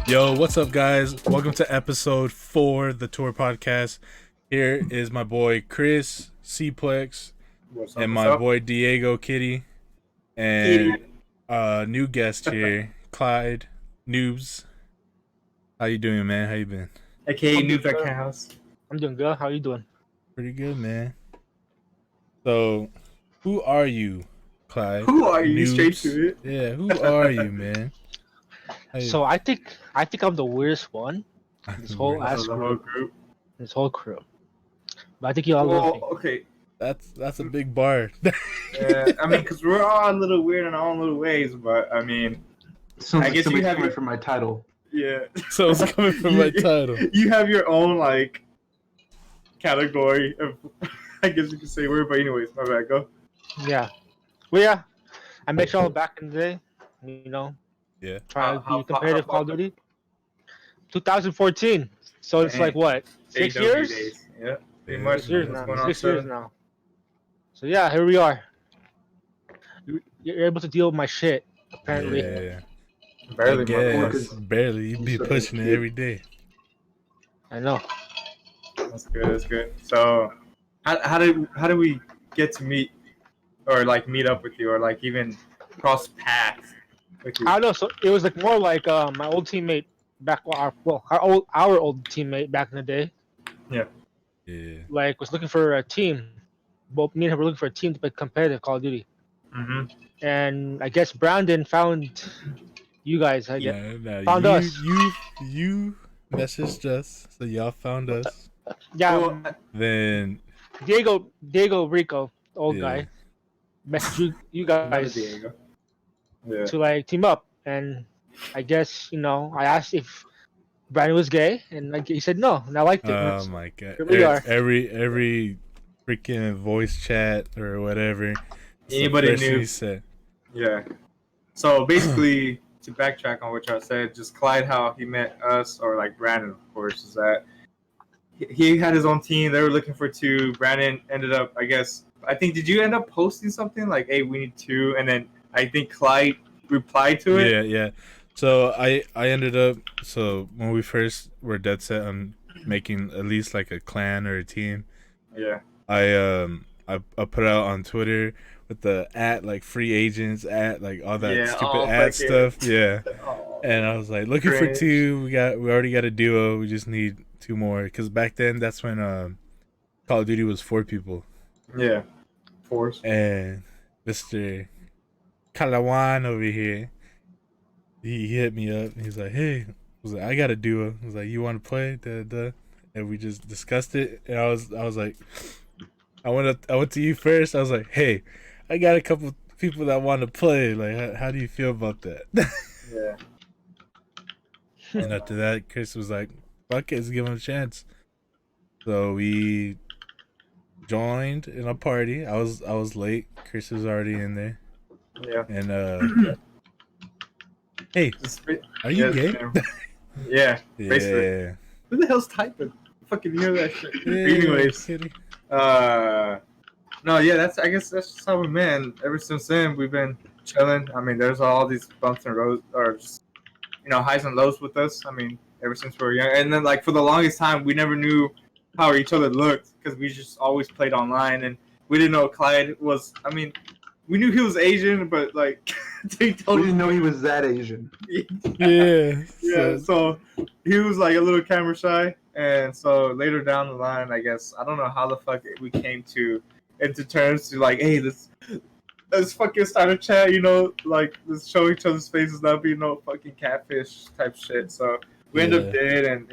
Yo, what's up, guys? Welcome to episode 4 of the Tour Podcast. Here is my boy Chris, PLeX, and my boy Diego Kitty, and new guest here, Clyde, Noobs. How you doing, man? How you been? AKA NoobsAreCows. I'm doing good. How you doing? Pretty good, man. So, who are you, Clyde? Who are you? Noobs? Straight to it. Yeah, who are you, man? So I think I'm the weirdest one. This whole ass whole group. group. This whole crew. But I think you all love me. Okay. That's a big bar. Yeah, I mean, because we're all a little weird in our own little ways, but I mean, I guess you have your from my title. Yeah. So it's coming from my title. You have your own like category of, I guess you could say weird, but anyways, my bad. Go. Yeah. Well, yeah. I met y'all back in the day. You know. Yeah. Trying to be competitive Call of Duty. 2014. So it's like what? 6 years? Days. Yeah. Yeah. Much 6 years now. 6 7. years now. So yeah, here we are. You're able to deal with my shit, apparently. Yeah. Barely. Barely. You be pushing it every day. I know. That's good. That's good. So, how did we get to meet, or like meet up with you, or like even cross paths with you? I don't know. So it was like more like my old teammate back. Our old teammate back in the day. Yeah. Like was looking for a team. Both me and him were looking for a team to play competitive Call of Duty. Mm-hmm. And I guess Brandon found you guys. I guess found us. You messaged us, so y'all found us. Yeah. Well, Then Diego Rico, old guy, messaged you guys Diego. Yeah. to like team up. And I guess I asked if Brandon was gay, and like he said no, and I liked it. Oh my god! Here we are. Every freaking voice chat or whatever. Anybody knew? He said. Yeah. So basically, to backtrack on what y'all said, just Clyde, how he met us, or like Brandon, of course, is that he had his own team. They were looking for 2. Brandon ended up, did you end up posting something like, hey, we need 2? And then I think Clyde replied to it. Yeah. So I ended up, so when we first were dead set on making at least like a clan or a team. Yeah. I put it out on Twitter with the like free agents like all that stupid stuff. Yeah. And I was like looking for 2. We already got a duo. We just need 2 more, because back then that's when Call of Duty was 4 people. Yeah. Force. And Mr. Caliwan over here, he hit me up and he's like, hey, I got a duo. I was like, you want to play? And we just discussed it, and I was like, I went to you first. I was like, hey, I got a couple people that want to play. Like, how do you feel about that? Yeah. And after that, Chris was like, fuck it, let's give him a chance. So we joined in a party. I was late. Chris was already in there. Yeah. And hey, are you gay? Yeah. Basically. Who the hell's typing? Fucking hear that shit. Anyways. No, yeah, I guess that's just how we met. And ever since then, we've been chilling. I mean, there's all these bumps and roads, or just, highs and lows with us. I mean, ever since we were young. And then, like, for the longest time, we never knew how each other looked, because we just always played online, and we didn't know Clyde was. I mean, we knew he was Asian, but like, we didn't know he was that Asian. Yeah. So he was like a little camera shy, and so later down the line, I guess I don't know how the fuck we came into terms to like, hey, let's fucking start a chat, like let's show each other's faces, not be no fucking catfish type shit. So we end up dead, and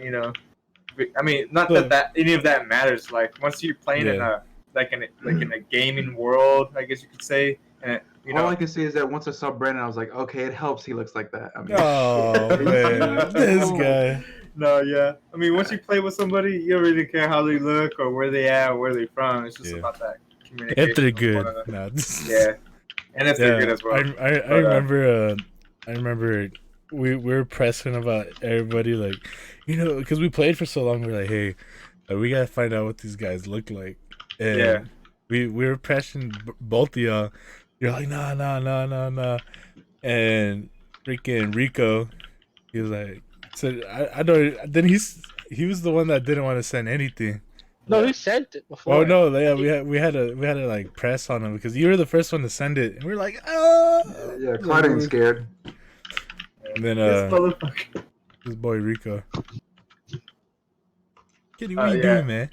I mean, not that any of that matters. Like once you're playing in a in a gaming world, I guess you could say. And all I can say is that once I saw Brandon, I was like, okay, it helps. He looks like that. I mean, oh man, this guy. No, yeah. I mean, once you play with somebody, you don't really care how they look or where they at or where they from. It's just about that communication. If they're good, yeah, and if they're good as well. I remember we were pressing about everybody, like, because we played for so long. We're like, hey, we gotta find out what these guys look like. And we were pressing both of y'all. You're like, nah. And freaking Rico, he was like, So I don't. Then he was the one that didn't want to send anything. No, we sent it before. Oh no, yeah, we had to like press on him because you were the first one to send it, and we are like, oh. Yeah, Clyde ain't scared. And then This motherfucker. this boy Rico. Kitty, what Oh, you yeah. doing, man?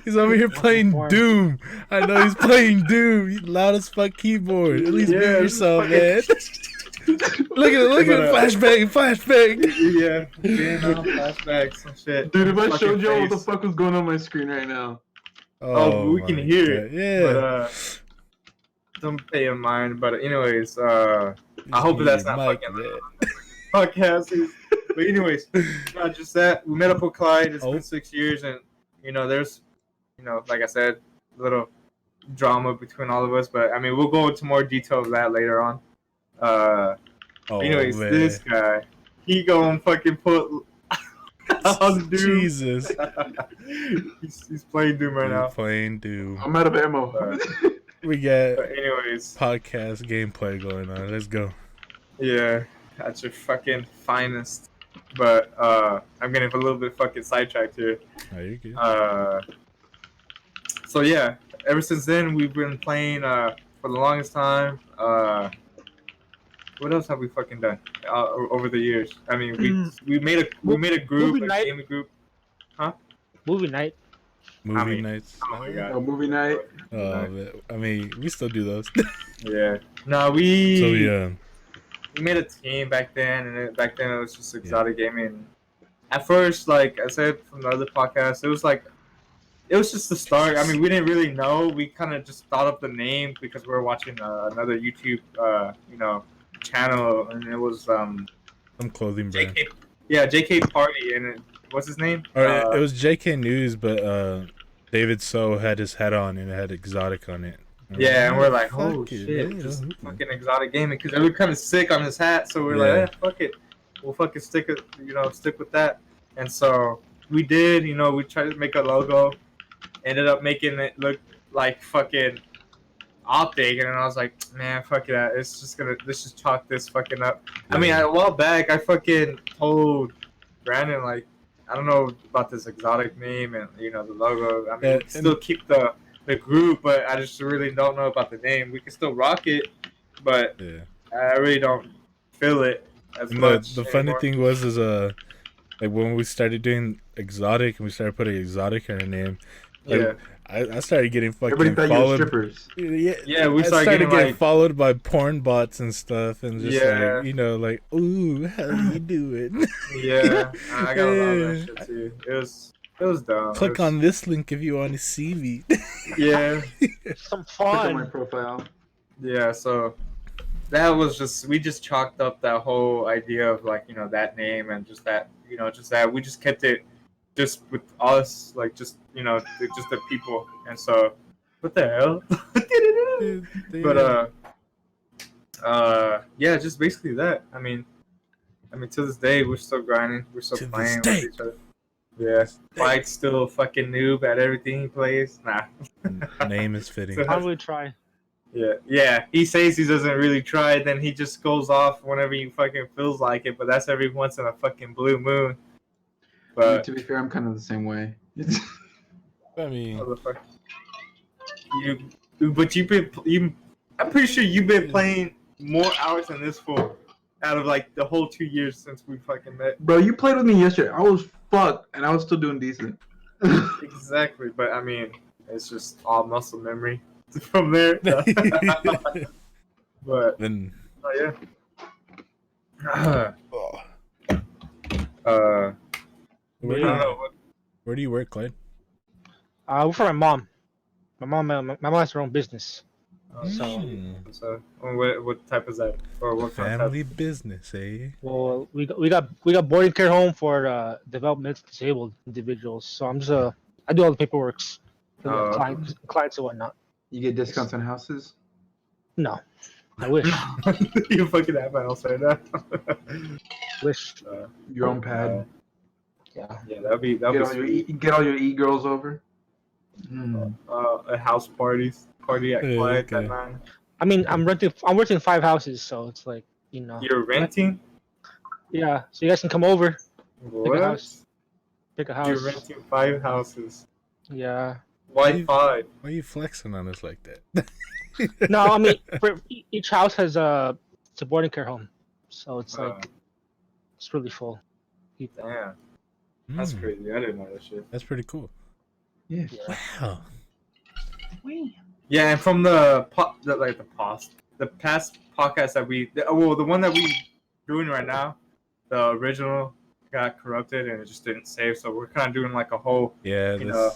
He's over here playing Doom. I know he's playing Doom. You loud as fuck keyboard. At least mute yourself, man. Look at it, flashbang. Yeah, flashbacks, some shit. Dude, if I Fucking showed y'all what the face. fuck was going on my screen right now. Oh, we can my hear God. it. Yeah. But don't pay in mind. But anyways, I hope that's not Mike, fucking man. podcast. But anyways, not just that. We met up with Clyde. It's Oh. been 6 years, and there's, like I said, a little drama between all of us. But I mean, we'll go into more detail of that later on. Anyways, man. this guy, he gonna fucking put on Doom. Jesus. he's playing Doom right now. Playing Doom. I'm out of ammo. We got But anyways, podcast gameplay going on. Let's go. yeah, that's your fucking finest. But I'm getting a little bit fucking sidetracked here. Oh, you're good. So yeah, ever since then we've been playing for the longest time. What else have we fucking done over the years? I mean, we made a group, Movie a night. gaming group. Movie night. Movie nights. Oh my god. A movie night. Oh, man. I mean, we still do those. Yeah. No, we. So yeah. We made a team back then, and back then it was just exotic gaming. At first, like I said from the other podcast, it was just the start. I mean, we didn't really know. We kind of just thought up the name because we were watching another YouTube, channel, and it was Some clothing brand. JK. Yeah, JK Party, and what's his name? Or it was JK News, but David So had his hat on and it had exotic on it. Yeah, and we're like, oh Fuck it, shit, yeah. just fucking exotic gaming, because it looked kind of sick on his hat. So we're Yeah. like, fuck it, we'll fucking stick with that. And so we did. We tried to make a logo, ended up making it look like fucking optic, and I was like, man, fuck it, let's just chalk this fucking up. I mean, a while back, I fucking told Brandon, like, I don't know about this exotic name and the logo. I mean, we can still keep the group, but I just really don't know about the name. We can still rock it, but I really don't feel it as much. The funny anymore. thing was like when we started doing exotic and we started putting exotic in our name, like, Yeah. I started getting fucking Everybody thought you were followed. strippers. Yeah, we I started getting, getting like- followed by porn bots and stuff, and just Yeah. like, like, ooh, how you doing? Yeah, I got a lot of that shit too. It was dumb. Click on this link if you want to see me. Yeah, Some Click on my fun. profile. yeah. So that was we just chalked up that whole idea of like that name and just that we just kept it just with us, like just just the people. And so what the hell? But yeah, just basically that. I mean to this day we're still grinding, we're still To this playing day. with each other. Yeah, Clyde's still a fucking noob at everything he plays. Nah. Name is fitting. So- How do we try? Yeah. He says he doesn't really try, then he just goes off whenever he fucking feels like it. But that's every once in a fucking blue moon. But To be fair, I'm kind of the same way. I mean, motherfucker, I'm pretty sure you've been playing more hours than this fool out of like the whole 2 years since we fucking met. Bro, you played with me yesterday. I was fucked, and I was still doing decent. Exactly, but I mean, it's just all muscle memory from there. But then yeah. where I do don't you, know what. where do you work, Clyde? Work for my mom. My mom has her own business. So what type is that, or what kind of Family business, eh? Well, we got boarding care home for developmentally disabled individuals. So I do all the paperwork for the clients and whatnot. You get discounts on houses? No, I wish. type? You fucking have my house right now. Wish. Your own pad? Yeah. Yeah, that'd be Get all, sweet. get all your e-girls over? Mm. A house party at Yeah, Clyde okay. that night. I mean, I'm renting 5 houses, so it's like You're renting? Yeah, so you guys can come over, What? house. pick a You're house. renting 5 houses. Yeah. Why 5? Why are you flexing on us like that? No, I mean, for each house has it's a boarding care home, so it's like it's really full. People. Damn. That's Mm, crazy. I didn't know that shit. that's pretty cool. Yeah. Wow. Yeah, and from the past podcast that the one that we doing right now, the original got corrupted and it just didn't save. So we're kind of doing like a whole Yeah, you know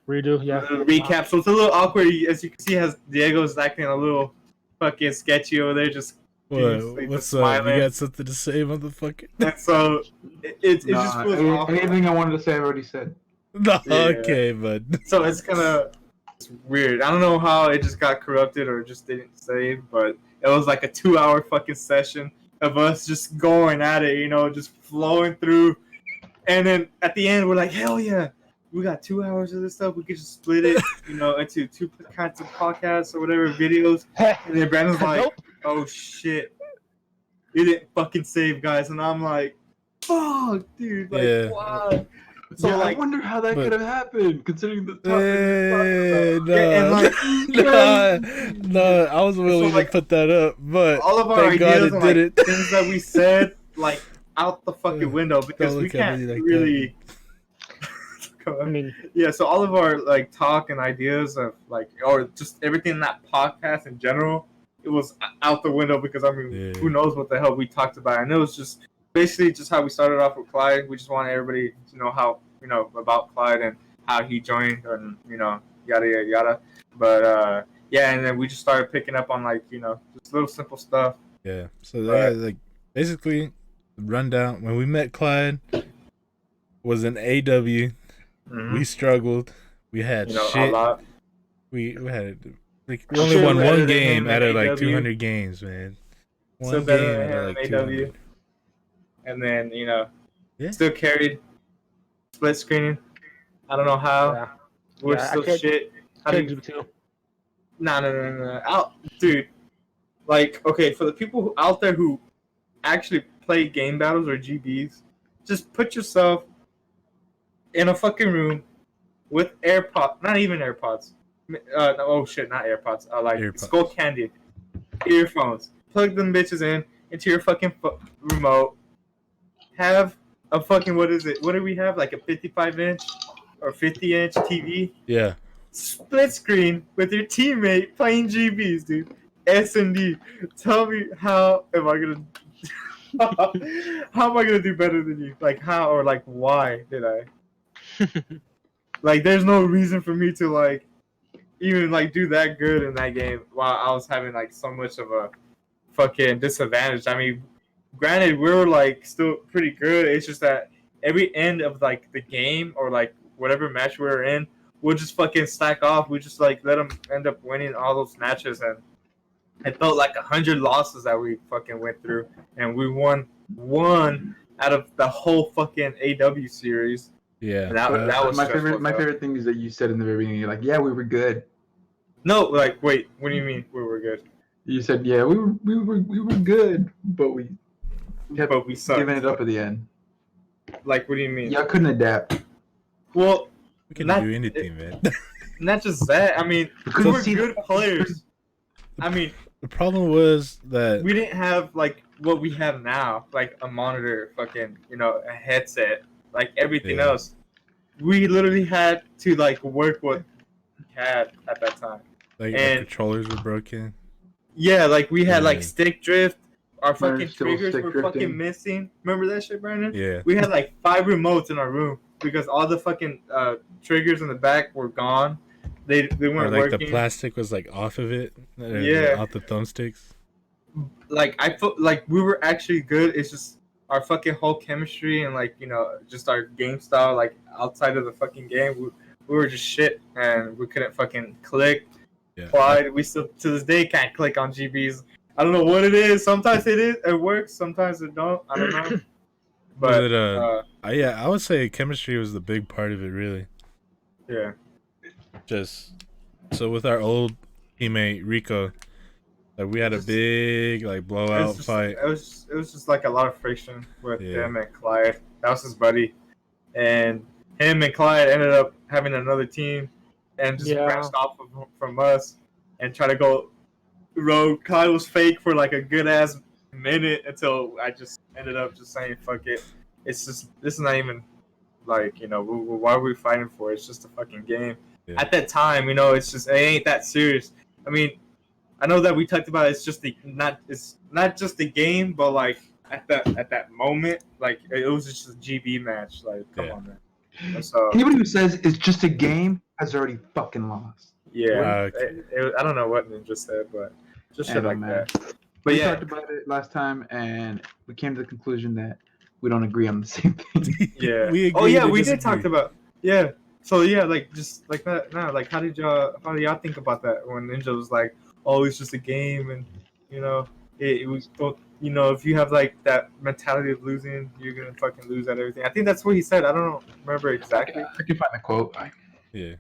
Redo, yeah. recap. So it's a little awkward. As you can see, has Diego's acting a little fucking sketchy over there, just what's up? You got something to say, motherfucker? and so it just Nah, feels awkward. anything I wanted to say, I've already said. No, Yeah. okay, but So it's kind of weird. I don't know how it just got corrupted or just didn't save, but it was like a 2-hour fucking session of us just going at it, just flowing through. And then at the end, we're like, hell yeah, we got 2 hours of this stuff. We could just split it, into 2 kinds of podcasts or whatever, videos. And then Brandon's like, oh shit, it didn't fucking save, guys. And I'm like, fuck, dude, like, Yeah. why? So Yeah, like, I wonder how that but- could have happened, considering the topic. no, Yeah, and like, no, I was willing like, to put that up, but all of our thank God ideas it and like didn't. things that we said, like out the fucking window because Don't we look at can't me like really. Come I on. mean, Yeah, so all of our like talk and ideas of like, or just everything in that podcast in general, it was out the window because I mean, Yeah. who knows what the hell we talked about? And it was just basically just how we started off with Clyde. We just wanted everybody to know how about Clyde and how he joined and yada yada yada. But yeah, and then we just started picking up on like just little simple stuff. Yeah, so like basically, the rundown when we met Clyde was an AW. Mhm. We struggled. We had A shit. lot. We had like we I'm only sure won better one than game him out in of like AW. 200 games, man. Still One better game than out him of like in AW. 200. And then Yeah. still carried split screening. I don't know how. yeah. We're Yeah, I still can't- shit. How do Can't you? do too. No. Out, dude. Like, okay, for the people out there who actually play game battles or GBs, just put yourself in a fucking room with AirPods. Not even AirPods. No, oh shit, not AirPods. Like AirPods. Skull Candy earphones. Plug them bitches into your fucking remote. Have a fucking what is it? What do we have? Like a 55-inch or 50-inch TV. Yeah. Split screen with your teammate playing GBs, dude. S&D. Tell me how am I gonna how am I gonna do better than you? Like how or like why did I? Like there's no reason for me to like even like do that good in that game while I was having like so much of a fucking disadvantage. I mean, granted we were like still pretty good. It's just that every end of like the game or like whatever match we were in, we'll just fucking stack off. We just like let them end up winning all those matches, and it felt like 100 losses that we fucking went through, and we won one out of the whole fucking AW series. Yeah. And that was my stressful favorite. My as hell. favorite thing is that you said in the very beginning, you're like, "Yeah, we were good." No, like wait, what do you mean we were good? You said, "Yeah, we were good," but we kept But we sucked. giving it up at the end. Like what do you mean? Y'all couldn't adapt. Well, We can not- do anything, man. not just that. I mean, we couldn't were see good players. I mean, The problem was that we didn't have like what we have now, like a monitor, fucking, a headset, like everything Yeah. else. We literally had to like work what we had at that time. like the and- controllers were broken. Yeah, like we had like Yeah. stick drift. Our Mine fucking still triggers stick were drifting. fucking missing. Remember that shit, Brandon? Yeah. We had like 5 remotes in our room because all the fucking triggers in the back were gone. They Or weren't like working. the plastic was like off of it. Yeah. Off the thumbsticks. Like I felt like we were actually good. It's just our fucking whole chemistry and like just our game style. Like outside of the fucking game, we were just shit and we couldn't fucking click. Yeah. Clyde, we still to this day can't click on GBs. I don't know what it is. Sometimes it works. Sometimes it don't. I don't know. But Was it, yeah, I would say chemistry was the big part of it, really. yeah. Just so with our old teammate Rico, Like we had a Just- big like blowout fight. It was just like a lot of friction with Yeah. him and Clyde. That was his buddy, and him and Clyde ended up having another team, and just Yeah. branched off from us and try to go rogue. Clyde was fake for like a good ass minute until I just ended up just saying fuck it. It's just this is not even like why are we fighting for it? It's just a fucking game. Yeah. At that time, it's just it ain't that serious. I mean, I know that we talked about it's not just a game, but like at that moment, like it was just a GB match. Like come on, man. So Anybody who says it's just a game has already fucking lost. yeah, Okay. I don't know what Ninja said, but just I shit know, like man. that. But We yeah, talked about it last time, and we came to the conclusion that we don't agree on the same thing. yeah. We Oh yeah, agree to we did disagree. talk about yeah. So yeah, like just like that. Nah, like how do y'all think about that when Ninja was like, oh, it's just a game, and it was if you have like that mentality of losing, you're gonna fucking lose at everything. I think that's what he said. I don't remember exactly, I can find the quote. Yeah.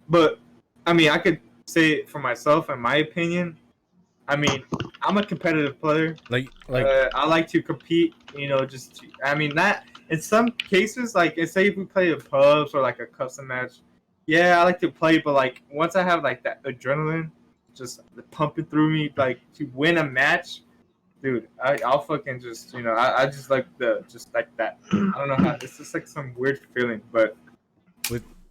but I mean, I could say it for myself and my opinion. I mean, I'm a competitive player. Like I like to compete. That in some cases, like say if we play in pubs or like a custom match, yeah, I like to play. But like once I have like that adrenaline just pumping through me, like to win a match, dude, I'll fucking just I just like that. I don't know how. It's just like some weird feeling, but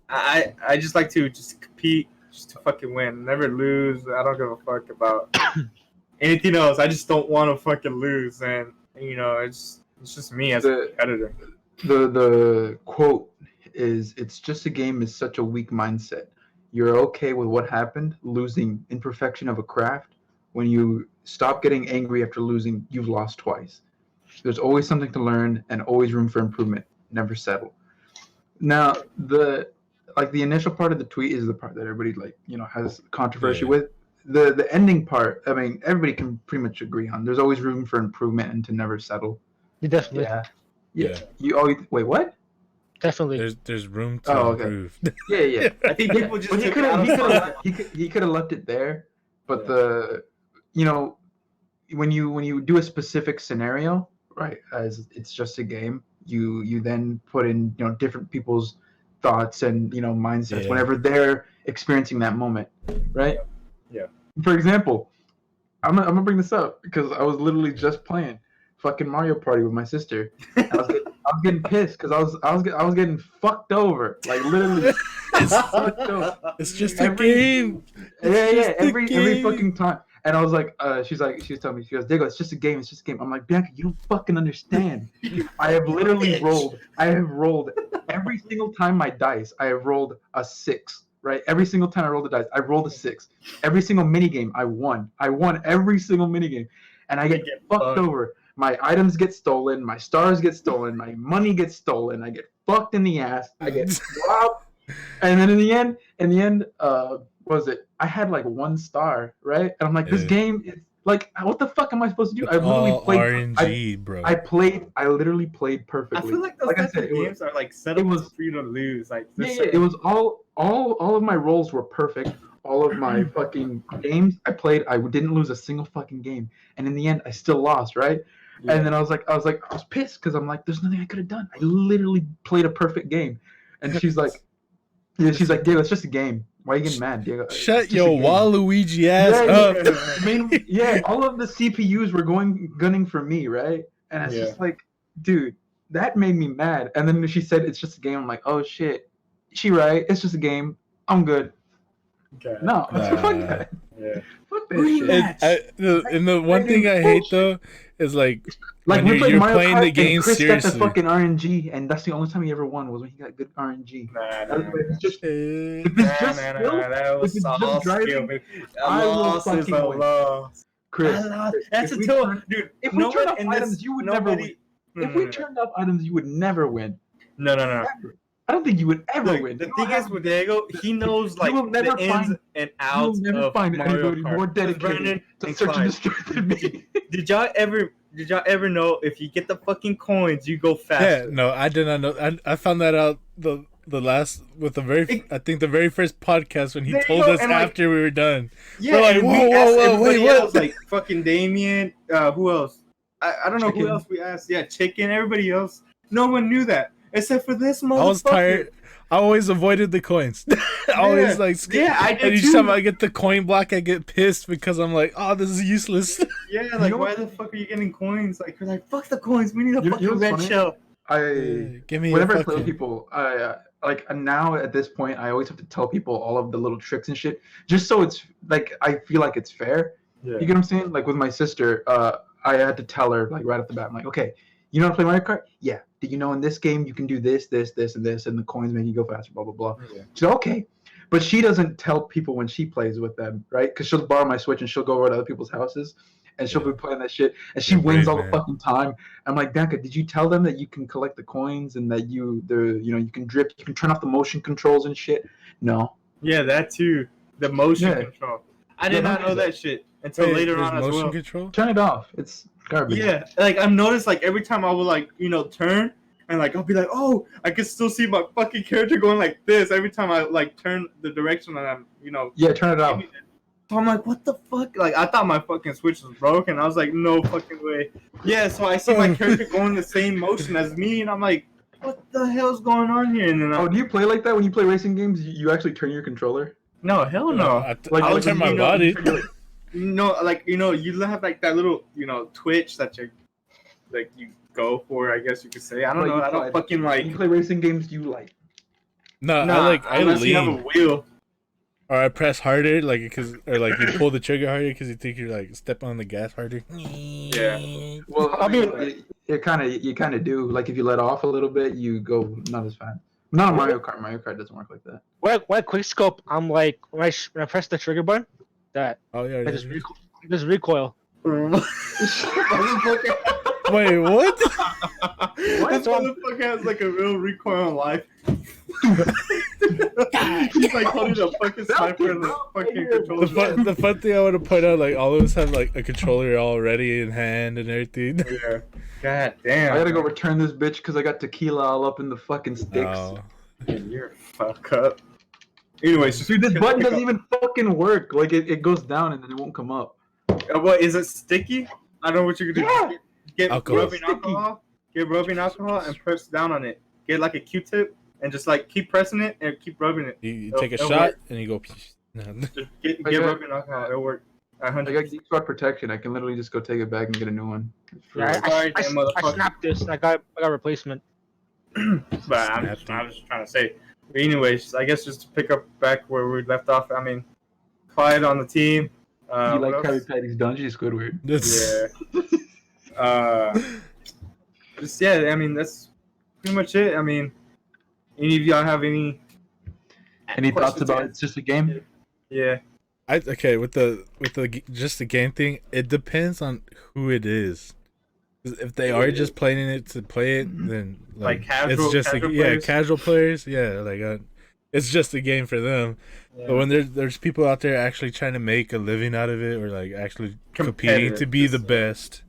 I just like to just compete, just to fucking win, never lose. I don't give a fuck about anything else. I just don't want to fucking lose, and it's just me as a competitor. The quote is, "It's just a game" is such a weak mindset. You're okay with what happened, losing imperfection of a craft. When you stop getting angry after losing, you've lost twice. There's always something to learn and always room for improvement. Never settle. Now, the initial part of the tweet is the part that everybody has controversy Yeah. with. The ending part, I mean, everybody can pretty much agree on. There's always room for improvement and to never settle. You definitely, Yeah. You always wait. What? definitely. there's room to Oh, okay. improve. Yeah. I think people just But he took could it out of have he could have left it there, but when you do a specific scenario, right, as it's just a game, you then put in different people's thoughts and mindsets Yeah. whenever they're experiencing that moment, right? Yeah. For example, I'm gonna bring this up because I was literally just playing fucking Mario Party with my sister. I was getting pissed because I was getting fucked over, like literally fucked over. It's just a Every- game. Yeah, just a every game. fucking time. And I was like, she was telling me, she goes, Diego, it's just a game, it's just a game. I'm like, Bianca, you don't fucking understand. I have literally rolled every single time my dice, I have rolled a 6, right? Every single time I rolled a dice, I rolled a 6. Every single minigame, I won. I won every single minigame. And I get fucked over. My items get stolen, my stars get stolen, my money gets stolen, I get fucked in the ass, I get robbed. And then in the end, what was it? I had like 1 star, right? And I'm like, this Yeah. game is like, what the fuck am I supposed to do? It's all RNG, bro. I literally played perfectly. I feel like those Like I types said, of it was- games are like set up for you to lose. Like it was all of my rolls were perfect. All of my fucking games I played, I didn't lose a single fucking game. And in the end, I still lost, right? Yeah. And then I was pissed because I'm like, there's nothing I could have done. I literally played a perfect game. And she's like, Diego, it's just a game. Why are you getting mad, Diego? It's Shut just a your game." Waluigi ass up. All of the CPUs were gunning for me, right? And it's just like, dude, that made me mad. And then she said it's just a game. I'm like, oh shit, she right? It's just a game. I'm good. Okay. No, fuck that. Yeah. Fuck that shit. And the one thing I hate though is like Like when we played you're Mario playing Kart the game and Chris got the seriously. fucking RNG, and that's the only time he ever won was when he got good RNG. Nah. It's just, Eh, if it's just skill, That if was it's all just driving, skill, baby. I A will loss is fucking a win. loss. Chris, That's if a we tool, turn- dude. if we turned off items, you would never win. If we turned off items, you would never win. No. Ever. I don't think you would ever win. The thing is with Diego, he knows like will never the ins find- and You outs will never of find Mario anybody Kart. more It was Brandon dedicated to and search and Clyde. destroy than me. Did y'all ever know if you get the fucking coins, you go yeah, faster? no, I did not know. I found that out I think the very first podcast when he There you told go, us and, like, after we were done. Yeah, We're like, and whoa, we whoa, asked whoa, everybody wait, what? else, like fucking Damien. Who else? I don't know who Chicken. else we asked. Yeah, Chicken. Everybody else. No one knew that except for this motherfucker. I was tired. I always avoided the coins. Always like yeah, I did and each too. time I get the coin block, I get pissed because I'm like, oh, this is useless. Yeah, like know why what? the fuck are you getting coins? Like we're like, fuck the coins. We need a You know fucking what's red funny? shell. Give me Whenever a I play with fucking. people, I like now at this point, I always have to tell people all of the little tricks and shit, just so it's like I feel like it's fair. Yeah. You get what I'm saying? Like with my sister, I had to tell her like right off the bat. I'm like, okay, you know how to play Mario Kart? Yeah. Did you know in this game you can do this, this, this, and this, and the coins make you go faster? Blah blah blah. Yeah. She's like, okay, but she doesn't tell people when she plays with them, right? Because she'll borrow my Switch and she'll go over to other people's houses. And she'll be playing that shit, and she You're wins brave, all the man. fucking time. I'm like, Bianca, did you tell them that you can collect the coins and that you can drift, you can turn off the motion controls and shit? No. Yeah, that too. The motion Yeah. control. I did Yeah, not know don't do that shit until Wait, later there's on as motion well. control. Turn it off. It's garbage. Yeah, like I've noticed, like every time I would like turn and like I'll be like, oh, I can still see my fucking character going like this every time I like turn the direction that I'm Yeah, turn it off. So I'm like, what the fuck? Like I thought my fucking Switch was broken. I was like, no fucking way. Yeah, so I see my character going the same motion as me, and I'm like, what the hell's going on here? And then Oh, do you play like that when you play racing games? You actually turn your controller? no, hell no. Like, I was turn just, my body. Like you have like that little twitch that you go for. I guess you could say. I don't know. I don't fucking When you play racing games, you like. No, Nah, I unless you have a lean wheel. or I press harder, like or like you pull the trigger harder because you think you're like stepping on the gas harder. Yeah. Well, I mean, you kind of do. Like if you let off a little bit, you go not as fast. Not a Mario Kart. Mario Kart doesn't work like that. When I quick scope, I'm like when I press the trigger button, that Oh yeah. I just recoil. Wait, what? This motherfucker has like a real recoil on life. He's like holding a fucking sniper in the fucking controller. The fun thing I want to point out, like all of us have like a controller already in hand and everything. Yeah. God damn. I gotta go return this bitch because I got tequila all up in the fucking sticks. Oh. You're fuck up. Anyways, Dude, this button doesn't even fucking work. Like it goes down and then it won't come up. What is it sticky? I don't know what you can do. Yeah. Get Alcohol. rubbing alcohol. Get rubbing alcohol and press down on it. Get like a Q-tip and just like keep pressing it and keep rubbing it. You take a It'll shot work. and you go. No. Just get Okay. rubbing alcohol. It'll work. I got 100%. Geek Squad protection. I can literally just go take it back and get a new one. Yeah, Sorry, I damn motherfucker. snapped this and I got a replacement. But I was just trying to say. But anyways, I guess just to pick up back where we left off. I mean, Clyde on the team. You what like else? Krabby Patty's Dungeon Squidward? Yeah. Just yeah. I mean, that's pretty much it. I mean, any of y'all have any Thoughts questions? about it's just a game? Yeah. Okay, with the just the game thing, it depends on who it is. 'Cause if they are just playing it to play it, then Like casual- it's just casual yeah, players? casual players. Yeah, like it's just a game for them. But when there's people out there actually trying to make a living out of it, or like actually competing to be the best,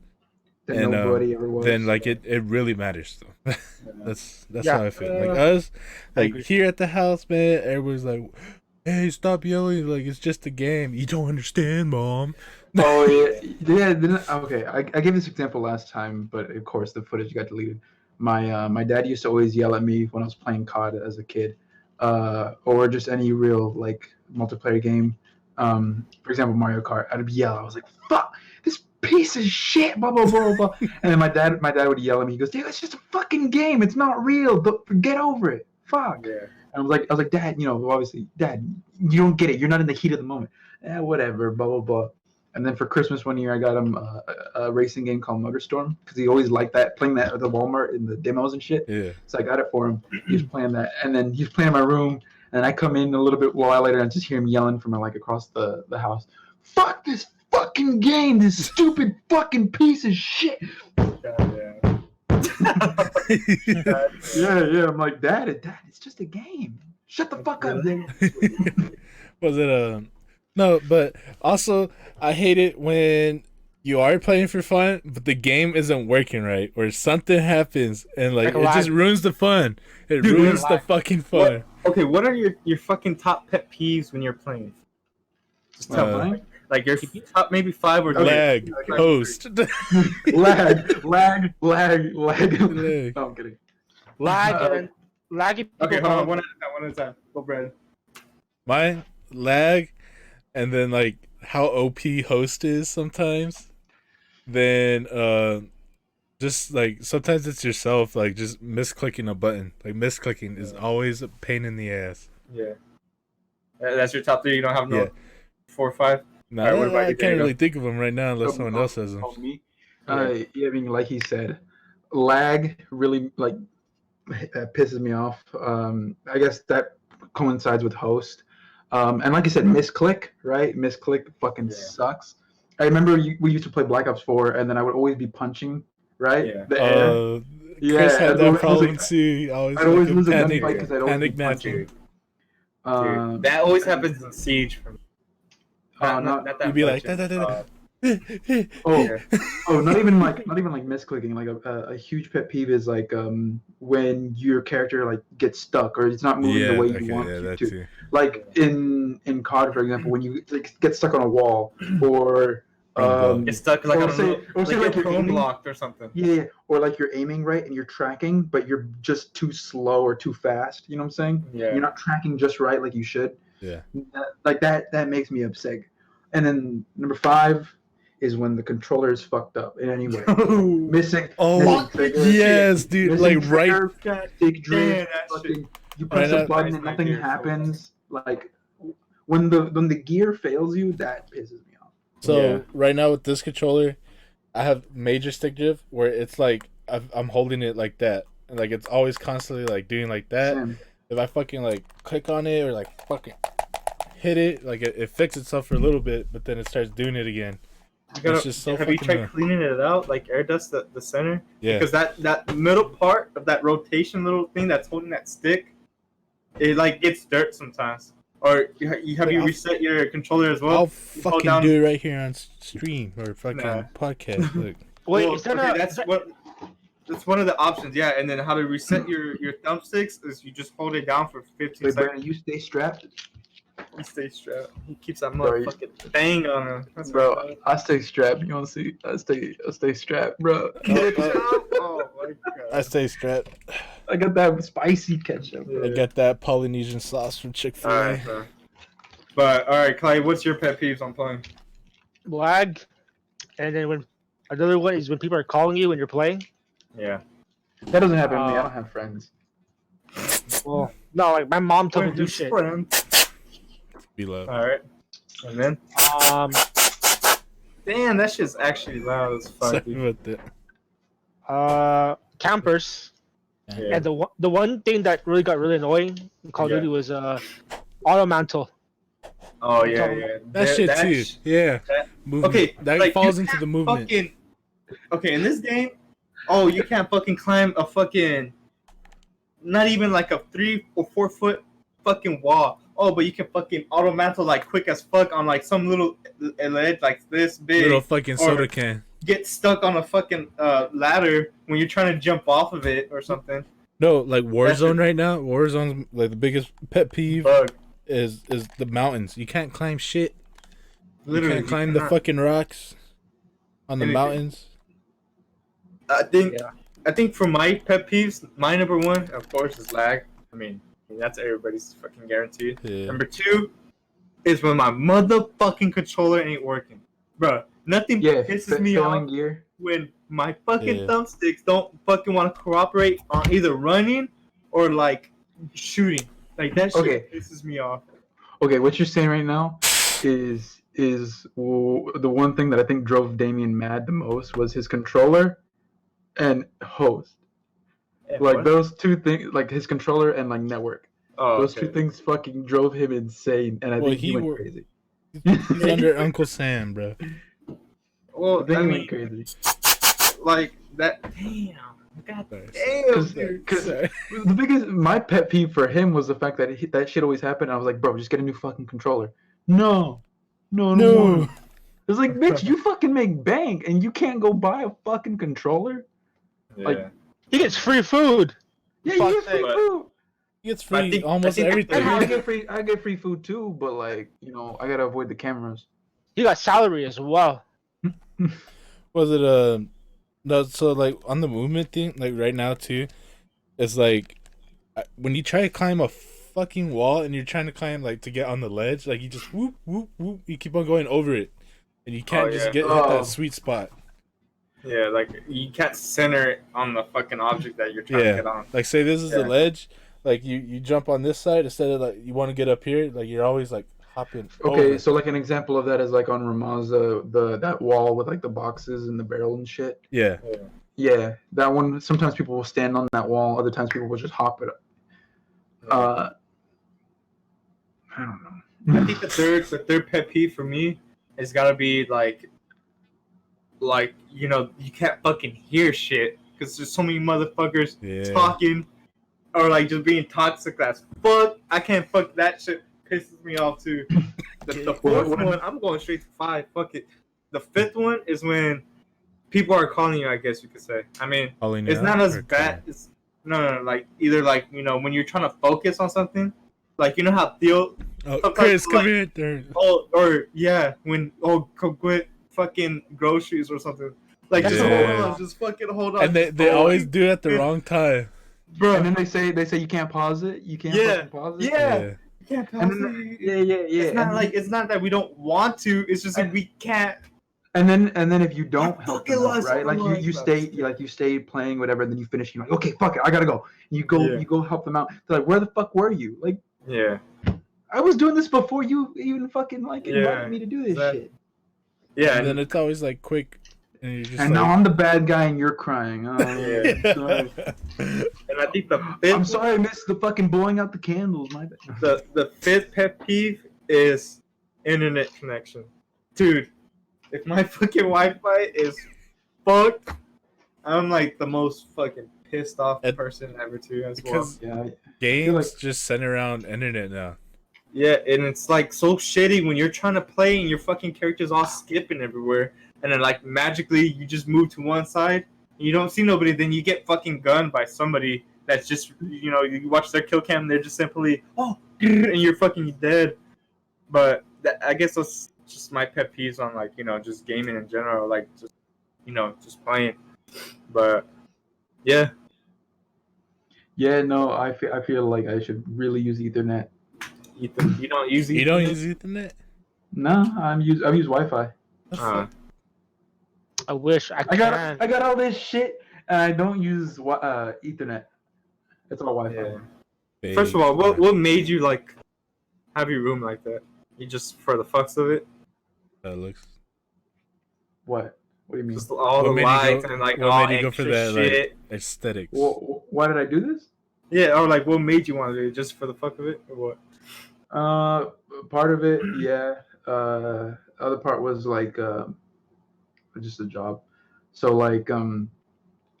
That and nobody ever was. then like it really matters though. That's Yeah. how I feel. Like us, like agree. here at the house, man, everybody's like, "Hey, stop yelling! Like it's just a game. You don't understand, mom." Oh yeah. Okay, I gave this example last time, but of course the footage got deleted. My dad used to always yell at me when I was playing COD as a kid, or just any real like multiplayer game. For example, Mario Kart. I'd yell. I was like, "Fuck this piece of shit!" Blah blah blah blah. And then my dad would yell at me. He goes, "Dude, it's just a fucking game. It's not real. Get over it. Fuck." Yeah. And I was like, Dad, obviously, Dad, you don't get it. You're not in the heat of the moment. Whatever, blah, blah, blah. And then for Christmas one year, I got him a racing game called Motorstorm because he always liked that, playing that at the Walmart in the demos and shit. Yeah. So I got it for him. He was playing that. And then he's playing in my room. And I come in a little bit while later and just hear him yelling from like across the house. Fuck this fucking game, this stupid fucking piece of shit. Yeah. I'm like, Dad, it's just a game. Shut the fuck up, Dad. Was it no? But also, I hate it when you are playing for fun, but the game isn't working right, or something happens and like Like a it just lag. ruins the fun. It Dude, ruins the lag. fucking fun. Okay, what are your fucking top pet peeves when you're playing? Just tell Uh, me. Like your top maybe 5 or Lag, like, host. lag. Lag. No, I'm kidding. Lag Uh, and laggy. Okay, people hold on, don't- one at a time. Go, Brad. Mine lag, and then like how OP host is sometimes. Then just like sometimes it's yourself like just misclicking a button. Like misclicking is always a pain in the ass. Yeah. That's your top 3. You don't have no Yeah. 4 or 5. No, Alright, what about I you, can't Diego? really think of them right now unless someone else has them. Oh, me? Yeah. Yeah, I mean, like he said, lag really like pisses me off. I guess that coincides with host. And like you said, misclick, right? Misclick fucking Yeah. sucks. I remember we used to play Black Ops 4, and then I would always be punching, right? Yeah. The air. Chris had I'd that always problem lose too. I'd always lose a panic, gunfight because I'd always panic be management. punching. Dude, that always happens in Siege for me. Not that You'd be like, much in, Oh, oh, not even like misclicking. Like a huge pet peeve is like when your character like gets stuck or it's not moving yeah, the way okay, you want yeah, it that to. too. Like in COD, for example, when you like, get stuck on a wall or It's stuck like or on a say- little, or say like like you're you're prone aiming- blocked or something. yeah, or like you're aiming right and you're tracking, but you're just too slow or too fast. You know what I'm saying? Yeah. You're not tracking just right like you should. Yeah. That makes me upset. And then number 5 is when the controller is fucked up in any way. Missing. Oh, missing trigger, yes, dude. missing Like right. trigger, God stick damn, drift, that shit. fucking, you press Right a now- button and Nice nothing idea, so happens. Like when the gear fails you, that pisses me off. So Yeah. right now with this controller, I have major stick drift where it's like I'm holding it like that, and like it's always constantly like doing like that. Same. If I fucking like click on it or like fucking hit it, like it fixes itself for a little bit, but then it starts doing it again. You gotta, It's just so have you fucking tried annoying. cleaning it out, like air dust the center? Yeah. Because that middle part of that rotation little thing that's holding that stick, it like gets dirt sometimes. Or have you I'll- reset your controller as well? I'll fucking down- do it right here on stream or fucking Nah. podcast. Look. Wait, Well, is that okay, a? that's one of the options, yeah. And then how to reset your thumbsticks is you just hold it down for 15 Wait, seconds. Brandon, you stay strapped, He stays strapped. He keeps that Bro, you- motherfucking bang on him. That's bro. what I stay strapped. You want to see? I stay strapped, bro. oh my god. I stay strapped. I got that spicy ketchup. I get that Polynesian sauce from Chick-fil-A. Alright, bro. But alright, Clyde, what's your pet peeves on playing? Lag, and then when another one is when people are calling you when you're playing. Yeah. That doesn't happen to me. I don't have friends. Well, no, like my mom told me to do shit. Be love. Alright. And then Um, damn, that shit's actually loud as fuck. Sorry Dude. about that. campers, Yeah. and the one thing that really got really annoying in Call of Yeah. Duty was auto mantle. Oh yeah, yeah. That shit too. Yeah. that- Movement. Okay, that like, falls you into the can't movement. Fucking, okay, in this game, oh, you can't fucking climb a fucking, not even like a 3 or 4 foot fucking wall. Oh, but you can fucking auto mantle like quick as fuck on like some little ledge like this big. Little fucking or- soda can. Get stuck on a fucking ladder when you're trying to jump off of it or something. No, like That's Warzone right now. Warzone's like the biggest pet peeve Bug. is the mountains. You can't climb shit. Literally, You can't climb the cannot. fucking rocks on the Anything. mountains. I think for my pet peeves, my number 1, of course, is lag. I mean that's everybody's fucking guaranteed. Yeah. Number 2 is when my motherfucking controller ain't working, bro. Nothing Yeah, pisses me off failing gear. when my fucking Yeah. thumbsticks don't fucking want to cooperate on either running or like shooting. Like that shit Okay. pisses me off. Okay, what you're saying right now is the one thing that I think drove Damien mad the most was his controller and host. And Like what? those two things, like his controller and like network. Oh, Those okay. two things fucking drove him insane, and I Well, think he he went wor- crazy. He's under Uncle Sam, bro. Well, I think I he mean, went crazy. like that. Damn. God Sorry. damn, dude. Because Sorry. the biggest, my pet peeve for him was the fact that that shit always happened. I was like, bro, just get a new fucking controller. No, no, No. no. It's like, bitch, you fucking make bank and you can't go buy a fucking controller. Yeah. Like, He gets free food. yeah, Fuck you get free that. food. It's I free think- almost I think everything. the- I get free food too, but like, I gotta avoid the cameras. He got salary as well. Was it no? So like on the movement thing, like right now too, it's like when you try to climb a fucking wall and you're trying to climb like to get on the ledge, like you just whoop whoop whoop, you keep on going over it, and you can't just yeah. hit Oh. that sweet spot. Yeah, like you can't center it on the fucking object that you're trying to get on. Like say this is the Yeah. ledge, like you jump on this side instead of like you want to get up here, like you're always like hopping. Okay, over. so like an example of that is like on Ramaz, the that wall with like the boxes and the barrel and shit. Yeah. Yeah, that one. Sometimes people will stand on that wall. Other times people will just hop it. I don't know. I think the third pet peeve for me has got to be like you can't fucking hear shit because there's so many motherfuckers talking or like just being toxic as fuck. I can't fuck that shit. Pisses me off too. The fourth one, I'm going straight to 5. Fuck it. The fifth one is when people are calling you. I guess you could say. I mean, Calling it's you not out as or bad. It's no, like either like when you're trying to focus on something, like how Theo. Oh, sometimes, Chris, come like, here. There. or yeah, when go get fucking groceries or something. Like just Yeah. hold on, just fucking hold on. And they Oh, always do it at the wrong time. bro. And then they say you can't pause it. You can't fucking pause it. Yeah. You can't And then, yeah. It's not it's not that we don't want to. It's just that we can't. And then if you don't help fucking them out, lost right? Like all you my- stay playing whatever, and then you finish. You're like, okay, fuck it, I gotta go. You go help them out. They're like, where the fuck were you? Like, Yeah. I was doing this before you even fucking like invited Yeah, me to do this exactly. shit. Yeah. And then it's always like quick, and you're just And like, now I'm the bad guy and you're crying. Oh, Yeah. sorry. and I think the fifth. I'm sorry I missed the fucking blowing out the candles. My bad. The fifth pet peeve is internet connection, dude. If my fucking Wi-Fi is fucked, I'm like the most fucking pissed off person ever too as well. Because Yeah. games just center around internet now. Yeah, and it's like so shitty when you're trying to play and your fucking character's all skipping everywhere, and then like magically you just move to one side and you don't see nobody, then you get fucking gunned by somebody that's just you watch their kill cam and they're just simply and you're fucking dead. But I guess that's just my pet peeves on like just gaming in general, like just just playing. But yeah. Yeah, no, I feel like I should really use Ethernet. You don't use You don't use Ethernet? No, I use Wi-Fi. I wish I I can. got all this shit and I don't use Ethernet. It's all Wi-Fi. Yeah. First of all, what made you like have your room like that? You just for the fucks of it? That looks. What? What do you mean? Just all What the made you lights go- and like what all made you go extra for that, shit. like, aesthetics? Why did I do this? Yeah, or like what made you want to do it? Just for the fuck of it, or what? Part of it, yeah. Other part was like just a job. So like when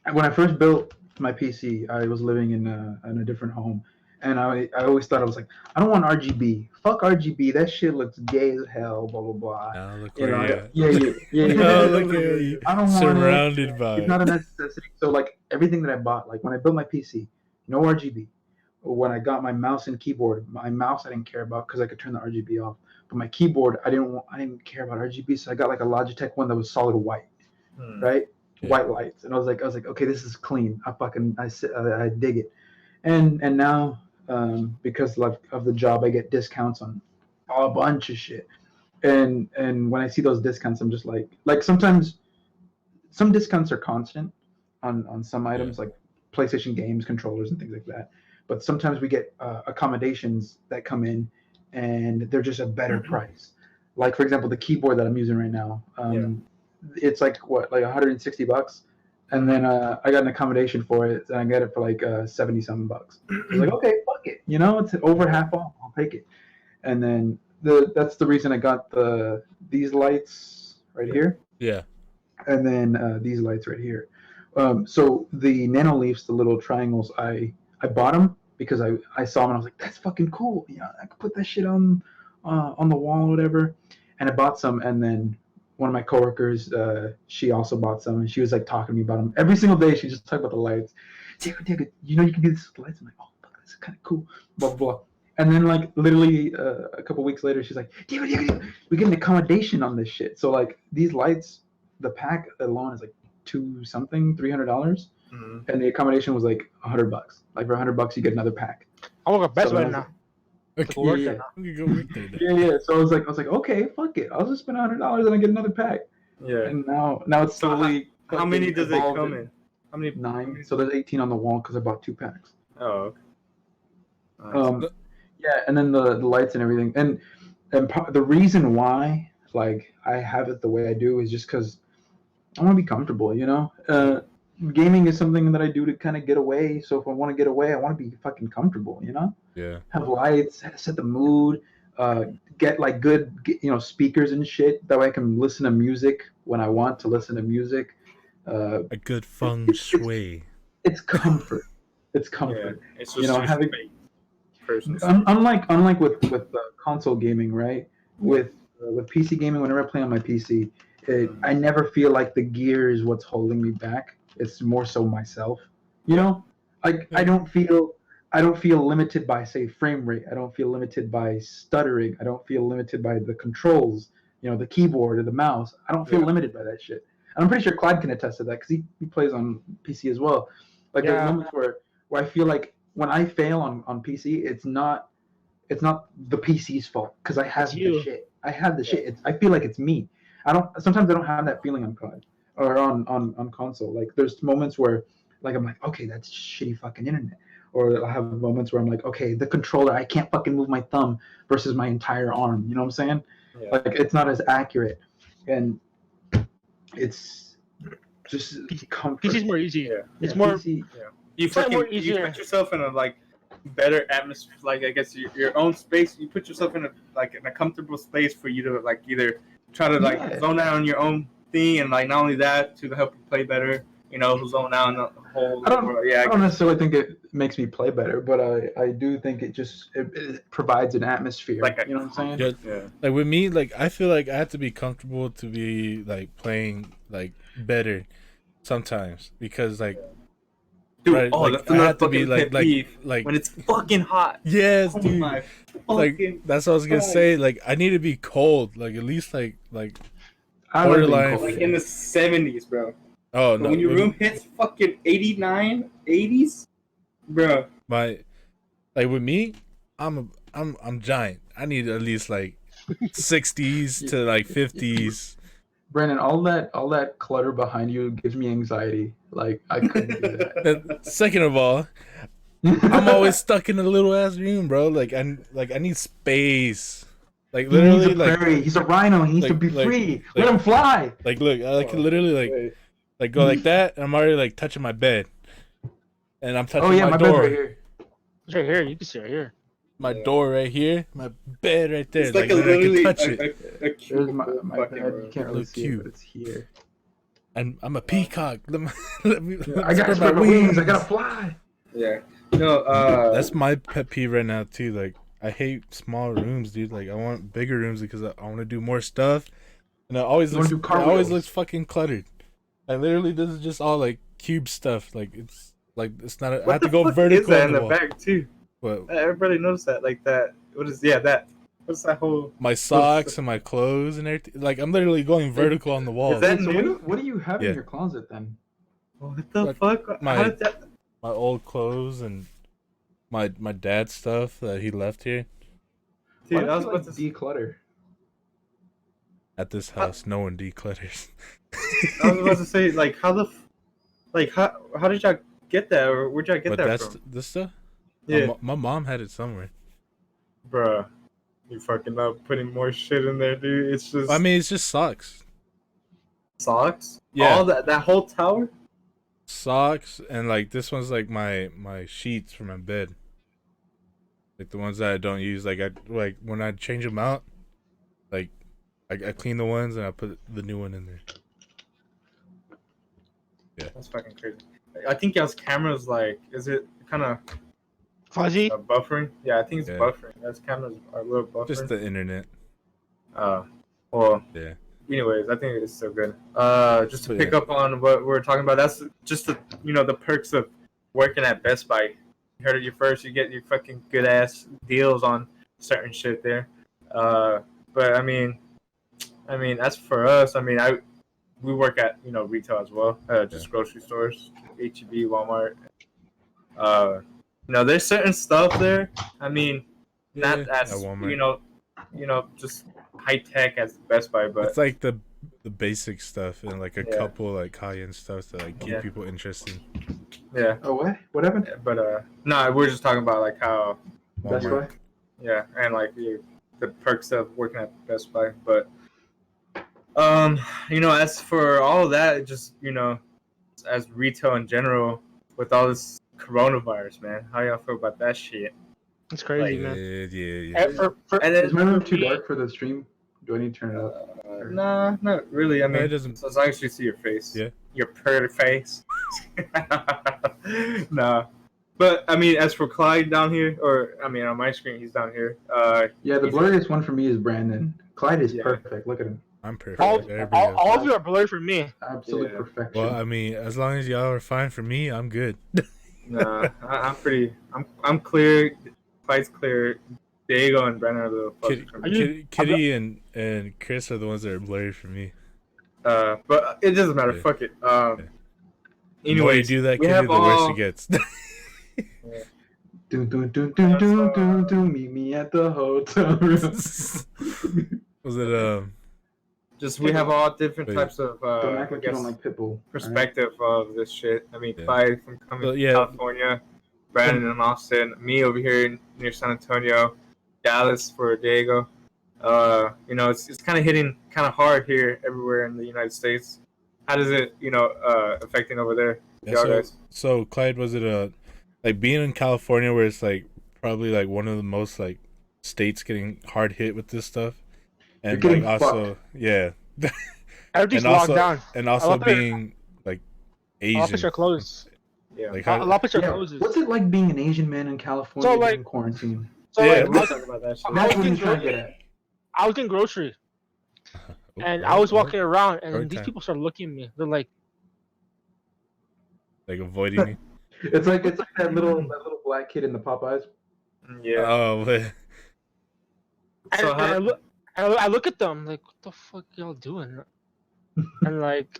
I first built my PC, I was living in a different home, and I always thought I was like, I don't want RGB. Fuck RGB. That shit looks gay as hell. Blah blah blah. Now look You know, where you're at. yeah. Oh, look at you. I don't want Surrounded by It's not a necessity. So like everything that I bought, like when I built my PC, no RGB. When I got my mouse and keyboard, my mouse I didn't care about because I could turn the RGB off. But my keyboard, I didn't care about RGB, so I got like a Logitech one that was solid white, right? Yeah. White lights, and I was like, okay, this is clean. I dig it. And now because of the job, I get discounts on a bunch of shit. And when I see those discounts, I'm just like sometimes some discounts are constant on some items like PlayStation games, controllers, and things like that. But sometimes we get accommodations that come in, and they're just a better price. Like for example, the keyboard that I'm using right now, it's like what, like $160, and then I got an accommodation for it, and I got it for like $70-something. I was like, okay, fuck it, it's over half off. I'll take it. And then that's the reason I got these lights right here. Yeah. And then these lights right here. So the nano leafs, the little triangles, I bought them because I saw them and I was like, that's fucking cool. I could put that shit on the wall or whatever. And I bought some, and then one of my coworkers, she also bought some, and she was like talking to me about them every single day. She just talked about the lights. Diego, you know you can do this with the lights. I'm like, oh, fuck, this is kind of cool. Blah blah blah. And then like literally a couple weeks later, she's like, Diego, we get an accommodation on this shit. So like these lights, the pack alone is like $300, and the accommodation was like $100. Like for $100, you get another pack. I work at Best So Buy I was now. Okay. Work Yeah, there now. We can go work there then. Yeah. So I was like, okay, fuck it. I'll just spend $100 and I get another pack. Yeah. And now it's So slowly. How many does it evolved come in? How many? 9. So there's 18 on the wall because I bought 2 packs. Oh. Okay. Yeah, and then the lights and everything, and the reason why like I have it the way I do is just because I want to be comfortable. You know, gaming is something that I do to kind of get away. So if I want to get away, I want to be fucking comfortable. You know, Yeah. have lights, set the mood, get like good speakers and shit. That way I can listen to music when I want to listen to music. A good feng shui. It's comfort. It's comfort. Yeah. It's just having. Person. Unlike with console gaming, right? With PC gaming, whenever I play on my PC, I never feel like the gear is what's holding me back. It's more so myself. You know, like I don't feel limited by say frame rate. I don't feel limited by stuttering. I don't feel limited by the controls. You know, the keyboard or the mouse. I don't feel limited by that shit. And I'm pretty sure Clyde can attest to that because he plays on PC as well. Like there's moments where I feel like when I fail on PC, it's not the PC's fault because I have the shit. I have the shit. I feel like it's me. Sometimes I don't have that feeling on COD or on console. Like there's moments where like I'm like, okay, that's shitty fucking internet. Or I have moments where I'm like, okay, the controller, I can't fucking move my thumb versus my entire arm. You know what I'm saying? Yeah. Like it's not as accurate, and it's just comfort. PC's more easy. Yeah. It's more. PC, You put yourself in a like better atmosphere, like I guess your own space. You put yourself in a comfortable space for you to like either try to like zone out on your own thing, and like not only that to help you play better. You know, zone out in the whole. I don't necessarily think it makes me play better, but I do think it provides an atmosphere. Like you know what I'm saying? Yeah. Like with me, like I feel like I have to be comfortable to be like playing like better sometimes because like. Dude, right, that's I another have to be like when it's fucking hot. Yes, dude. Like that's what I was gonna say. Like I need to be cold, like at least like I borderline. Like in the 70s, bro. Oh no! When your room hits fucking 89, 80s, bro. Like with me, I'm giant. I need at least like 60s to like 50s. Brandon, all that clutter behind you gives me anxiety. Like I couldn't do that. Second of all, I'm always stuck in a little ass room, bro. Like I need space. Like literally, he's a prairie. He's a rhino. He needs to be free. Let him fly. Like look, I can literally like go like that, and I'm already like touching my bed, and I'm touching my door. Bed's right here. It's right here. You can see right here. My door right here, my bed right there. It's like I can touch it. There's my bed. You can't really see it, but it's here. And I'm a peacock. Let me I gotta spread my wings. I gotta fly. Yeah. No. That's my pet peeve right now too. Like I hate small rooms, dude. Like I want bigger rooms because I want to do more stuff, and it always looks fucking cluttered. Like literally, this is just all like cube stuff. Like it's not. I have to go vertical. Is that in the back too? What? Everybody noticed that. Like that. What's that whole? My socks and my clothes and everything. Like I'm literally going vertical on the walls. Is that So new? what do you have in your closet then? What the fuck? How did that? My old clothes and my dad's stuff that he left here. Dude, Why I was don't about you, to. declutter. At this house, no one declutters. I was about to say, like, how did y'all get that, or where'd y'all get that from? This stuff? Yeah, my mom had it somewhere. bruh, you fucking up putting more shit in there, dude. It's just. I mean, it's just socks. Socks. Yeah. All that whole tower. Socks and like this one's like my sheets for my bed. Like the ones that I don't use. Like when I change them out, like I clean the ones and I put the new one in there. Yeah. That's fucking crazy. I think y'all's camera's like, is it kind of Fuzzy. buffering? Yeah, I think it's buffering. That's cameras are a little buffering. Just the internet. Well. Yeah. anyways, I think it's still good. Just to But pick yeah. up on what we're talking about, that's just the the perks of working at Best Buy. You heard it you first. You get your fucking good ass deals on certain shit there. But I mean, as for us, we work at retail as well, just grocery stores, HEB, Walmart. There's certain stuff there. I mean, not Yeah, at as Walmart. just high tech as Best Buy, but It's like the basic stuff and like a Yeah. couple like high end stuff that like keep Yeah. people interested. yeah. Oh, what? What happened? But no, we're just talking about like how Best Walmart. Buy? yeah, and like the perks of working at Best Buy. But as for all of that, just as retail in general, with all this coronavirus, man, how y'all feel about that shit? It's crazy, Yeah, man. yeah. And Is my room for too me, dark for the stream? Do I need to turn it up? Nah, not really. I No, mean, it doesn't. as long as you see your face. Yeah. Your pretty face. Nah. But I mean, as for Clyde down here, or I mean, on my screen, he's down here. Yeah, the he's- blurriest one for me is Brandon. Clyde is Yeah. perfect. Look at him. I'm perfect. All, Everybody else. all of you are blurry for me. Absolute Yeah. perfection. Well, I mean, as long as y'all are fine for me, I'm good. Nah, I'm pretty. I'm clear. Clyde's clear. Diego and Brennan are the fuzzy for me. Kitty and Chris are the ones that are blurry for me. But it doesn't matter. Yeah. Fuck it. The more you Anyways, do that, we Kitty, have the worse all- it gets. Dun, dun, dun, dun, dun, dun, dun, meet me at the hotel room. Was it Just we have all different Wait. types of Don't I act like you guess don't like Pitbull. perspective of this shit. I mean, Yeah. Clyde from coming Well, from yeah. California, Brandon in Austin, me over here near San Antonio, Dallas for Diego. It's kind of hitting kind of hard here everywhere in the United States. How does it, affecting over there, y'all guys? So Clyde, was it like being in California where it's like probably like one of the most like states getting hard hit with this stuff, and You're like getting also yeah, Everything's and locked also down. and A also lot of it- being like A lot of places Asian. are closed. Yeah. Like A how, lot of places are Yeah. closed. What's it like being an Asian man in California So, like- during quarantine? So Yeah. like, We'll talk about that shit. I That's was what in he's trying to get at. I was getting grocery, and Oh, I was oh, walking around, and Story these time. people started looking at me. They're like, like avoiding me. It's like that little black kid in the Popeyes. Yeah. Oh, but and, So and how- I look at them like, what the fuck y'all doing? And like,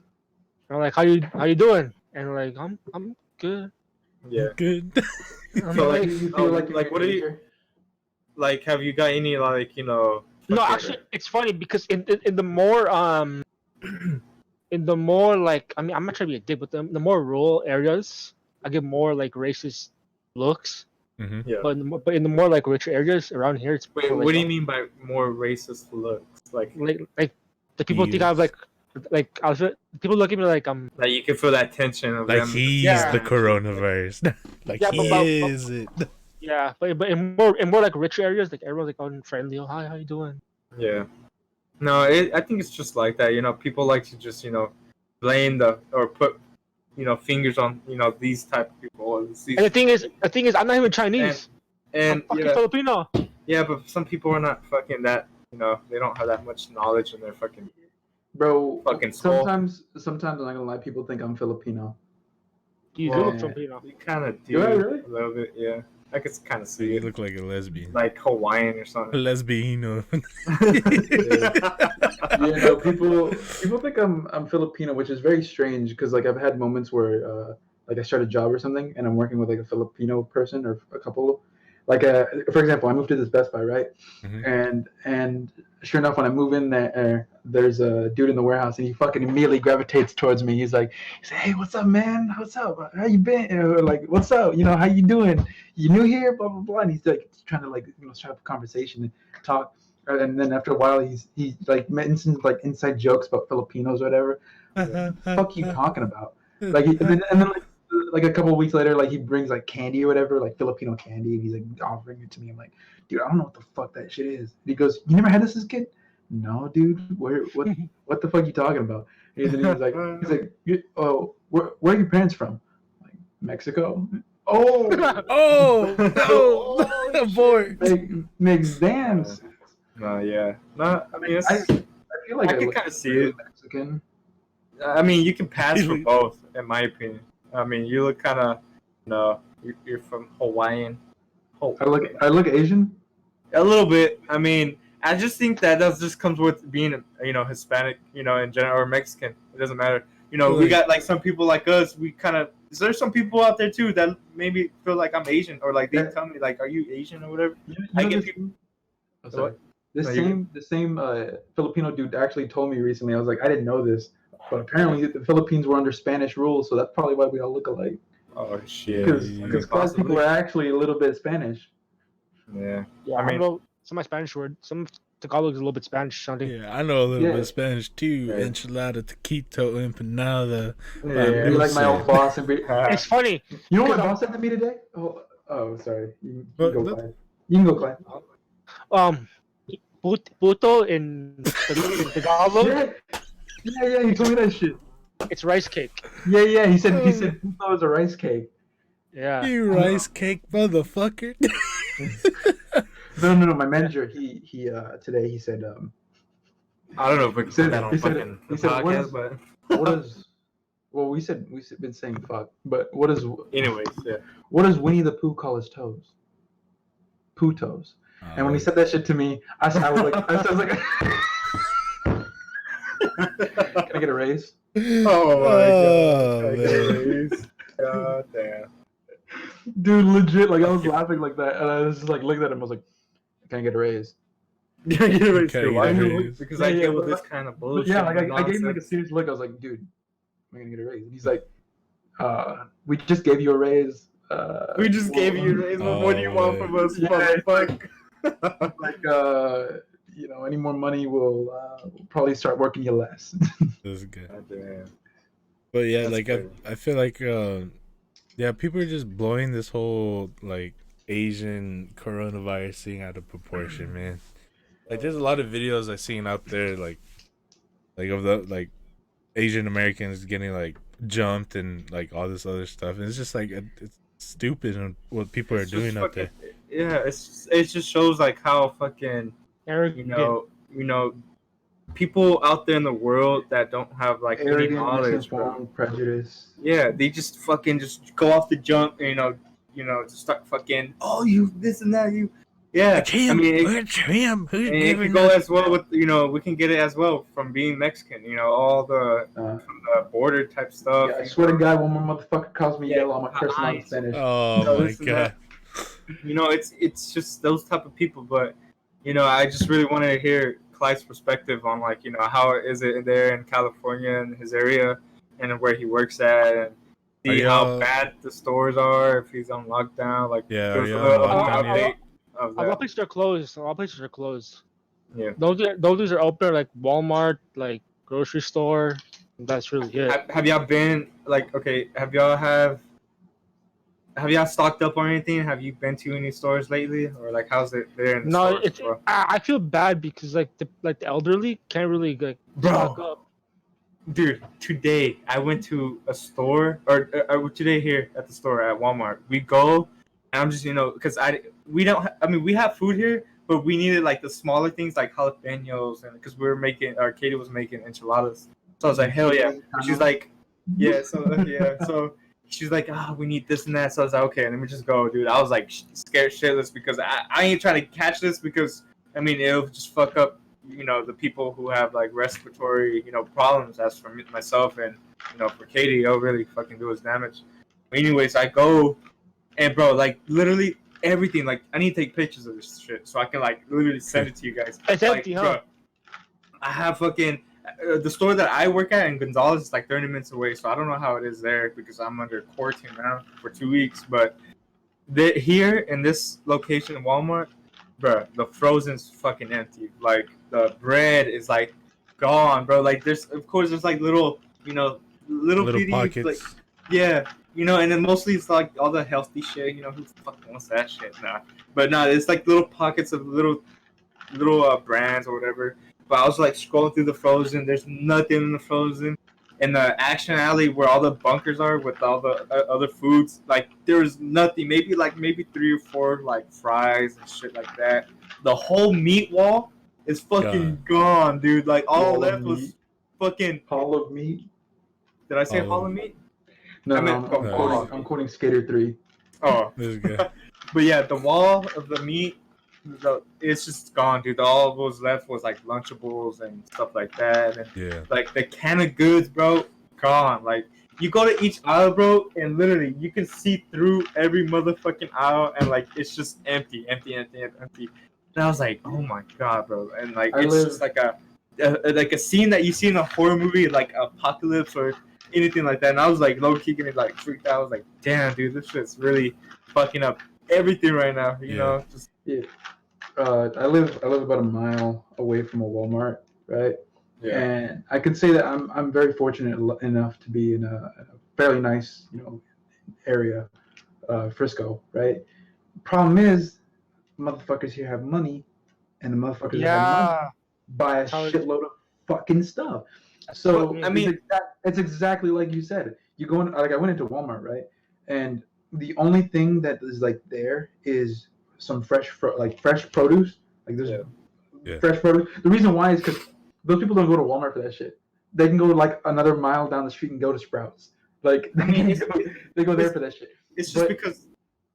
I'm like, how you doing? And like, I'm good. Yeah. good. I'm So, like, like, you oh, feel like like, what do you- Like, have you got any like no, fucking- actually, it's funny because in the more in the more like, I mean, I'm not trying to be a dick, but the more rural areas, I get more like racist looks. hmm Yeah. But in the more like richer areas around here, it's Wait, more, what like, do you mean by more racist looks? Like like the people think I'm like I was people look at me like I'm you can feel that tension of Like them. he's Yeah. the coronavirus. Like Yeah, he but- is it. yeah, but in more like richer areas, like everyone's like unfriendly. Oh, hi, how you doing? Yeah. No, I think it's just like that. People like to just blame or put fingers on these type of people. Or these, And the thing is, I'm not even Chinese. and I'm fucking yeah, Filipino. yeah, but some people are not fucking that. They don't have that much knowledge in their fucking. Bro, Fucking skull. sometimes I'm not gonna lie, people think I'm Filipino. You Well, do look Filipino. You kind of do Do I really? a little bit, yeah. I could kind of So see you it, look like a lesbian. like Hawaiian or something. Lesbiano. People think I'm Filipino, which is very strange because like I've had moments where like I start a job or something and I'm working with like a Filipino person or a couple. Like for example, I moved to this Best Buy, right? Mhm. And sure enough, when I move in there, there's a dude in the warehouse and he fucking immediately gravitates towards me. He's like, "Hey, what's up, man? What's up? How you been? Or like, what's up? How you doing? You new here? Blah blah blah." And he's like trying to start up a conversation and talk. And then after a while, he like mentions like inside jokes about Filipinos or whatever. What the fuck you talking about? Like, and then like a couple of weeks later, like he brings like candy or whatever, like Filipino candy, and he's like offering it to me. I'm like, dude, I don't know what the fuck that shit is. And he goes, "You never had this as a kid?" No, dude. What the fuck you talking about? And then he's like, "Oh, where are your parents from?" I'm like, Mexico. Oh, Oh no, abort. makes damn sense. No, yeah. No, I mean, I feel like I can look kind of see really it. Mexican. I mean, you can pass for both, in my opinion. I mean, you look kind of, you're from Hawaiian. I look Asian. A little bit. I mean, I just think that just comes with being, Hispanic, in general, or Mexican. It doesn't matter. We got like some people like us. We kind of. Is there some people out there too that maybe feel like I'm Asian, or like they tell me like, "Are you Asian?" or whatever. I get people. Oh, sorry. The same Filipino dude actually told me recently. I was like, I didn't know this, but apparently the Philippines were under Spanish rule, so that's probably why we all look alike. Oh shit! Because Clyde people are actually a little bit Spanish. Yeah. Yeah, I mean, know some of my Spanish word. Some Tagalog is a little bit Spanish sounding. Yeah, I know a little bit of Spanish too. Yeah. Enchilada, taquito, empanada. Yeah, you like my old boss. It's funny. You know what my boss said to me today? Oh, sorry. You can go, Clyde. You can go, Clyde. Puto in Tagalog. Yeah. He told me that shit. It's rice cake. Yeah. He said puto is a rice cake. Yeah. You rice cake motherfucker. No. My manager, he today he said I don't know if we said that on he said podcast, but what is we've been saying fuck, but what is anyways, yeah. What does Winnie the Pooh call his toes? Pooh toes. And when he said that shit to me, I was like can I get a raise? Oh my god. Can I get a raise? God damn. Dude, legit, like I was laughing like that, and I was just like looking at him. I was like, "Can I get a raise?" Can I get a raise? Because I deal with this kind of bullshit. Yeah, like I gave him like a serious look. I was like, "Dude, am I gonna get a raise?" And he's like, "We just gave you a raise." We just gave you a raise. What do you want from us, motherfucker? Like, any more money will probably start working you less. That's good. Damn. But yeah, that's like I feel like people are just blowing this whole like Asian coronavirus thing out of proportion, man. Like there's a lot of videos I've seen out there like of the like Asian Americans getting like jumped and like all this other stuff, and it's just like it's stupid what people are doing out there. Yeah, it just shows like how fucking people out there in the world that don't have like any knowledge, prejudice. Yeah, they just fucking just go off the jump, just start fucking you this and that you. Yeah, it's him. It's him. Who's and it can go as well with we can get it as well from being Mexican. All the from the border type stuff. Yeah, I swear to God, when my motherfucker calls me yellow, I'm gonna curse him out in Spanish. Oh my god. It's just those type of people, but I just really wanted to hear Clyde's perspective on like how is it there in California and his area and where he works at, and see how bad the stores are, if he's on lockdown. Like lockdown. A lot of places are closed. Yeah. Those are open, like Walmart, like grocery store. That's really it. Have y'all been like have y'all stocked up on anything? Have you been to any stores lately, or like how's it there in the stores? I feel bad because like the elderly can't really like stock up. Dude, today I went to a store, or today here at the store at Walmart. We go, and I'm just because we have food here, but we needed like the smaller things like jalapenos, and because Katie was making enchiladas. So I was like, hell yeah. She's like, yeah, so she's like, we need this and that. So I was like, okay, let me just go, dude. I was like scared shitless because I ain't trying to catch this because it'll just fuck up, the people who have like respiratory, problems. As for myself and for Katie, it'll really fucking do us damage. But anyways, I go, and bro, like literally everything. Like I need to take pictures of this shit so I can like literally send it to you guys. It's empty, huh? Bro, I have fucking. The store that I work at in Gonzales is like 30 minutes away, so I don't know how it is there because I'm under quarantine now for 2 weeks. But here in this location in Walmart, bro, the frozen's fucking empty. Like the bread is like gone, bro. Like there's like little bitty, pockets. Like, yeah, and then mostly it's like all the healthy shit. Who the fuck wants that shit? Nah, but no, it's like little pockets of little brands or whatever. But I was like scrolling through the frozen. There's nothing in the frozen. In the action alley where all the bunkers are with all the other foods, like there was nothing. Maybe 3 or 4 like fries and shit like that. The whole meat wall is fucking gone, dude. Like all Wall of left was meat. fucking. Hall of Meat. Did I say All of Hall of Meat? No, I no, meant the wall. I'm quoting Skater 3. Oh, This guy. but yeah, the wall of the meat, it's just gone, dude. All that was left was like Lunchables and stuff like that, and Yeah. like the can of goods, bro, gone. Like you go to each aisle, bro, and literally you can see through every motherfucking aisle, and like it's just empty. And I was like, oh my god, bro, and like it's just like a scene that you see in a horror movie, like Apocalypse or anything like that. And I was like low key getting like freaked out. I was like, damn, dude, this shit's really fucking up everything right now. You know, just I live about a mile away from a Walmart, right? yeah. And I could say that I'm very fortunate enough to be in a fairly nice, area, Frisco, right? Problem is, motherfuckers here have money, and the motherfuckers that have money buy a shitload of fucking stuff. So Well, I mean, it's exactly like you said. You go in, like I went into Walmart, right? And the only thing that is like there is some fresh produce. Like there's fresh produce. The reason why is because those people don't go to Walmart for that shit. They can go like another mile down the street and go to Sprouts. Like they go there for that shit. It's just because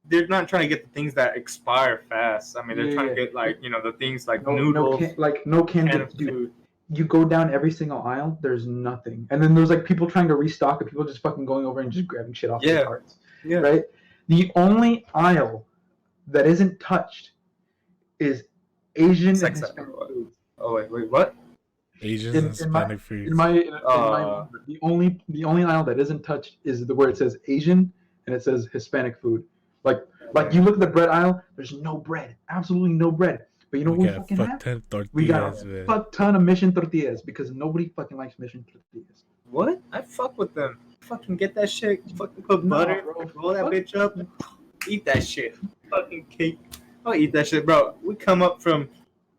they're not trying to get the things that expire fast. I mean, they're trying to get like the things like noodles, no canned canned food. food. You go down every single aisle, there's nothing. And then there's like people trying to restock and people just fucking going over and just grabbing shit off their carts. Yeah. Right? The only aisle that isn't touched is Asian and Hispanic food. Oh wait, what? Asian and Hispanic food. The only aisle that isn't touched is where it says Asian and it says Hispanic food. Like you look at the bread aisle, there's no bread. Absolutely no bread. But you know what we fucking have? We got a fuck ton of Mission tortillas because nobody fucking likes Mission tortillas. What? I fuck with them. Fucking get that shit. Fucking put butter. Roll that bitch up. Eat that shit. Fucking cake. I'll eat that shit, bro. We come up from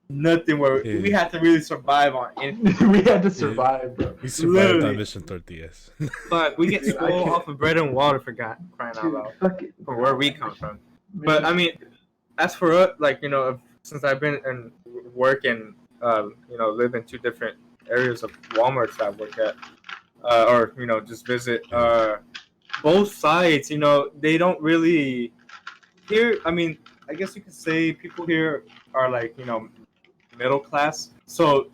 nothing where we had to really survive on anything. We had to survive, bro. We survived on Mission tortillas. But we get swole off of bread and water for crying out loud. From where we come from. But I mean, as for us, like since I've been in work and live in two different areas of Walmarts that I work at, or just visit, both sides, they don't really here. I mean, I guess you could say people here are like middle class. So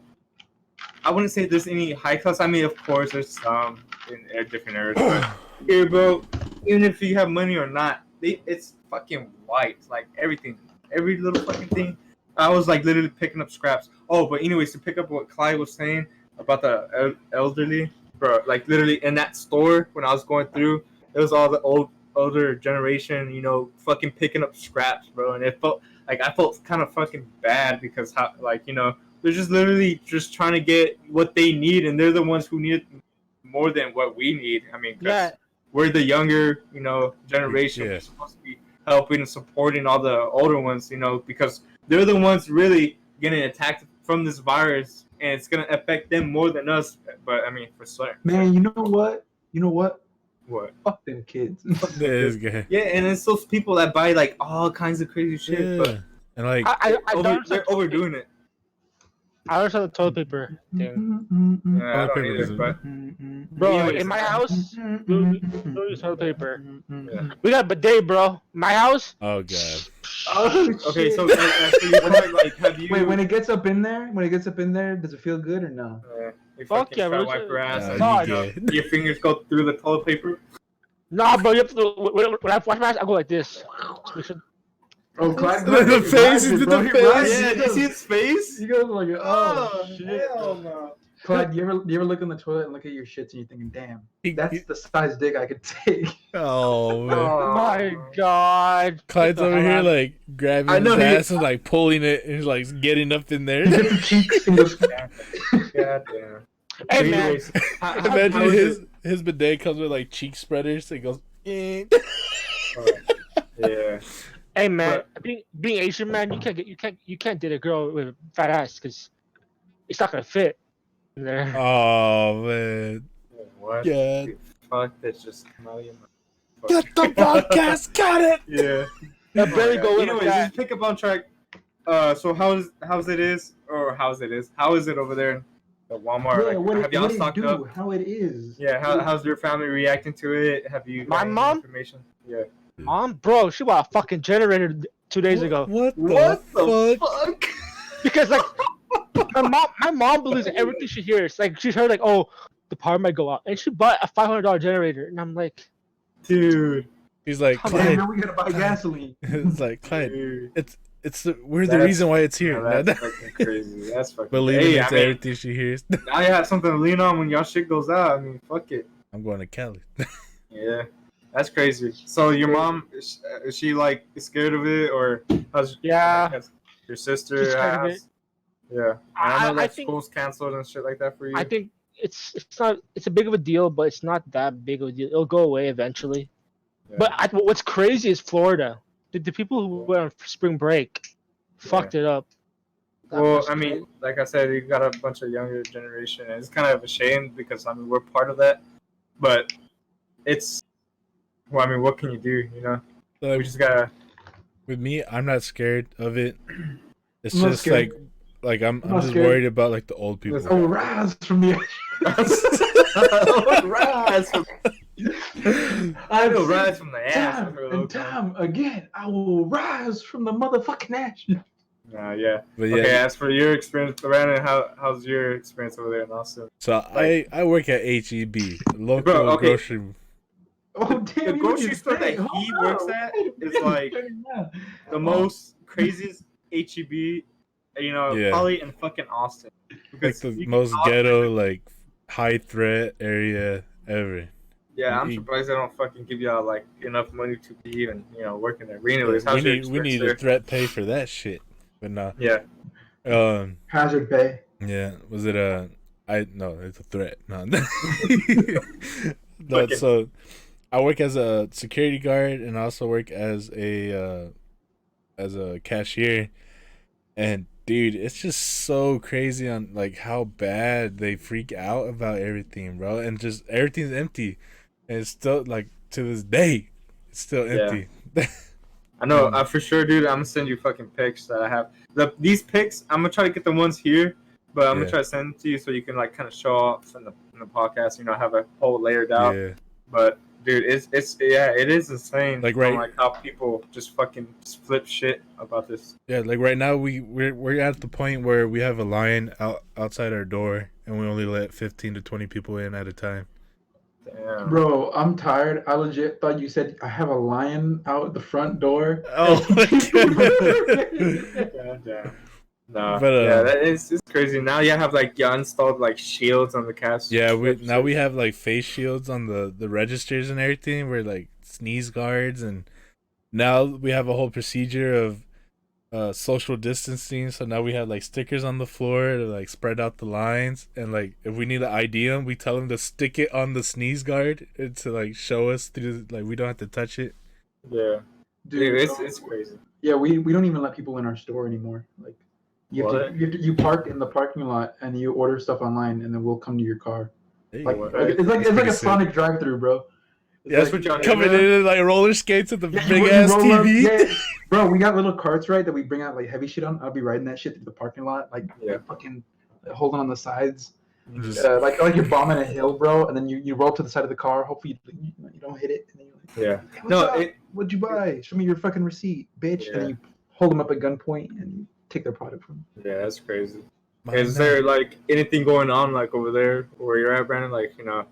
I wouldn't say there's any high class. I mean, of course, there's some in different areas, but here, bro, even if you have money or not, it's fucking white. Like everything. Every little fucking thing. I was like literally picking up scraps. Oh, but anyways, to pick up what Clyde was saying about the elderly, bro, like literally in that store when I was going through, it was all the older generation, fucking picking up scraps, bro. And it felt like I felt kind of fucking bad because they're just literally just trying to get what they need, and they're the ones who need it more than what we need. I mean, we're the younger, generation. We're supposed to be helping and supporting all the older ones, because they're the ones really getting attacked from this virus, and it's gonna affect them more than us. But I mean, for certain. Man, you know what? What? Fuck them kids. Yeah, and it's those people that buy like all kinds of crazy shit, but and like they're overdoing it. I understand the toilet paper thing. Yeah, I don't either, but bro, anyways, in my house, we use toilet paper. Yeah. We got a bidet, bro. My house. Oh god. Okay, so have you? Wait, when it gets up in there, does it feel good or no? Fuck yeah, bro. Wipe your ass. Your fingers go through the toilet paper. Nah, bro. You have to. When I wash my ass, I go like this. Oh, Clyde, the face is the face. Yeah, did you see his face? You guys are like, oh shit. Hell no. Clyde, you ever look in the toilet and look at your shits and you're thinking, damn, that's the size dick I could take. Oh man. Oh my god. Clyde's over here like grabbing his ass and like pulling it and like getting up in there. God damn. Hey man. Imagine his bidet comes with like cheek spreaders. So it goes. Yeah. Hey man, being Asian, man, you can't date a girl with a fat ass because it's not gonna fit in there. Oh man. What? Yeah. Fuck, that's just come out of your mouth. Get the podcast, got it. Yeah. Barely go in. Anyways, just pick up on track. So how is it over there in the Walmart? Yeah, Like, have y'all what it stocked do? up? How it is? Yeah, how's your family reacting to it? Have you My got any mom? information? Yeah. Mom, bro, she bought a fucking generator 2 days ago. What the What the fuck? fuck? Because like my mom believes everything she hears. Like she's heard like, oh, the power might go out, and she bought a $500 generator, and I'm like, Dude. He's like, Come And Clyde. now we gotta buy gasoline. It's like, Clyde. Dude. We're the reason why it's here. Yeah, that's fucking crazy. That's fucking Believing Hey, into I mean, everything she hears. now you have something to lean on when y'all shit goes out. I mean, fuck it. I'm going to Cali. Yeah, that's crazy. So your mom is she like scared of it, or how's Yeah. has your sister? She's scared of it. Yeah, I know I like think school's canceled and shit like that for you. I think it's not it's a big of a deal, but it's not that big of a deal. It'll go away eventually. Yeah. But what's crazy is Florida. The people who went on spring break fucked it up. That Well, was I mean, like I said, you got a bunch of younger generation, and it's kind of a shame because I mean we're part of that, but it's well, I mean, what can you do? You know, So, we just gotta. with me, I'm not scared of it. It's I'm not just scared. like I'm not just scared. worried about like the old people. Listen. Oh, rise from the Rise from, I will will rise from the ash. time and time again. I will rise from the motherfucking ash. Yeah. But yeah, Okay, as for your experience, Brandon, how's your experience over there in Austin? so I work at HEB, local Bro, okay. grocery. Oh damn! The grocery store that he works at is like the most craziest HEB, you know, Yeah. probably in fucking Austin. Like Because the you- most ghetto, like high threat area ever. Yeah, I'm you- surprised they don't fucking give y'all like enough money to be even, you know, working there. But anyways, we how's your need experience a there? threat pay for that shit. But no. Yeah. Hazard pay. Yeah, was it no, it's a threat. No. No, Okay. so I work as a security guard and I also work as a cashier. And dude, it's just so crazy on like how bad they freak out about everything, bro. And just everything's empty. And it's still like to this day, it's still empty. I know, for sure, dude. I'm gonna send you fucking pics that I have. These pics, I'm gonna try to get the ones here, but I'm gonna try to send them to you so you can like kind of show off in the podcast. You know, have a whole layered out. Yeah. But dude, it is insane. Like, right- like how people just fucking flip shit about this. Yeah, like right now we're at the point where we have a line outside our door and we only let 15 to 20 people in at a time. Damn. Bro, I'm tired. I legit thought you said I have a lion out the front door. Oh my god. Goddamn. No, But, yeah, it's crazy. Now you have like installed like shields on the cast. Yeah, we have like face shields on the registers and everything. We're like sneeze guards, and now we have a whole procedure of social distancing. So now we have like stickers on the floor to like spread out the lines, and like if we need to ID them, we tell them to stick it on the sneeze guard and to like show us through. Like we don't have to touch it. Yeah, dude, it's crazy. Yeah, we don't even let people in our store anymore. Like you park in the parking lot and you order stuff online, and then we'll come to your car. Hey, Like what? it's like pretty a sick. Sonic drive-through, bro. It's Yeah, That's what y'all do, coming man. in like roller skates with the Yeah, big you ass roll up- TV. yeah. Bro, we got little carts, right, that we bring out like heavy shit on. I'll be riding that shit through the parking lot, like fucking holding on the sides, Just- like you're bombing a hill, bro. And then you roll to the side of the car. Hopefully you don't hit it. And then you're like, Yeah. What's No, up? What'd you buy? Show me your fucking receipt, bitch. And then you hold them up at gunpoint and you take their product from them. Yeah, that's crazy. My Is man. there like anything going on like over there where you're at, Brandon? Like, you know,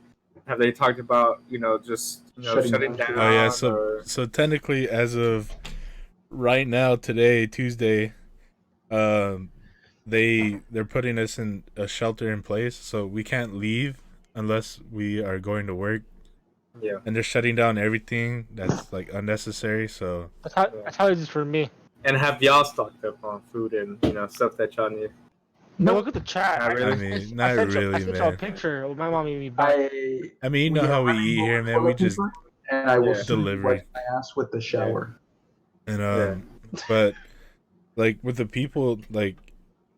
have they talked about, you know, just shutting down? Oh yeah, or... so technically as of right now, today, Tuesday, they're putting us in a shelter in place, so we can't leave unless we are going to work. Yeah. And they're shutting down everything that's like unnecessary, so that's how it is for me. And have y'all stocked up on food and, you know, stuff that y'all need? No, look at the chat. Not really. I mean, not sent you- really, I sent you a man. picture of my mom and me back. I mean, you know how we eat here, man. We just and I will Yeah. soon Delivery. wipe my ass with the shower. and but like with the people, like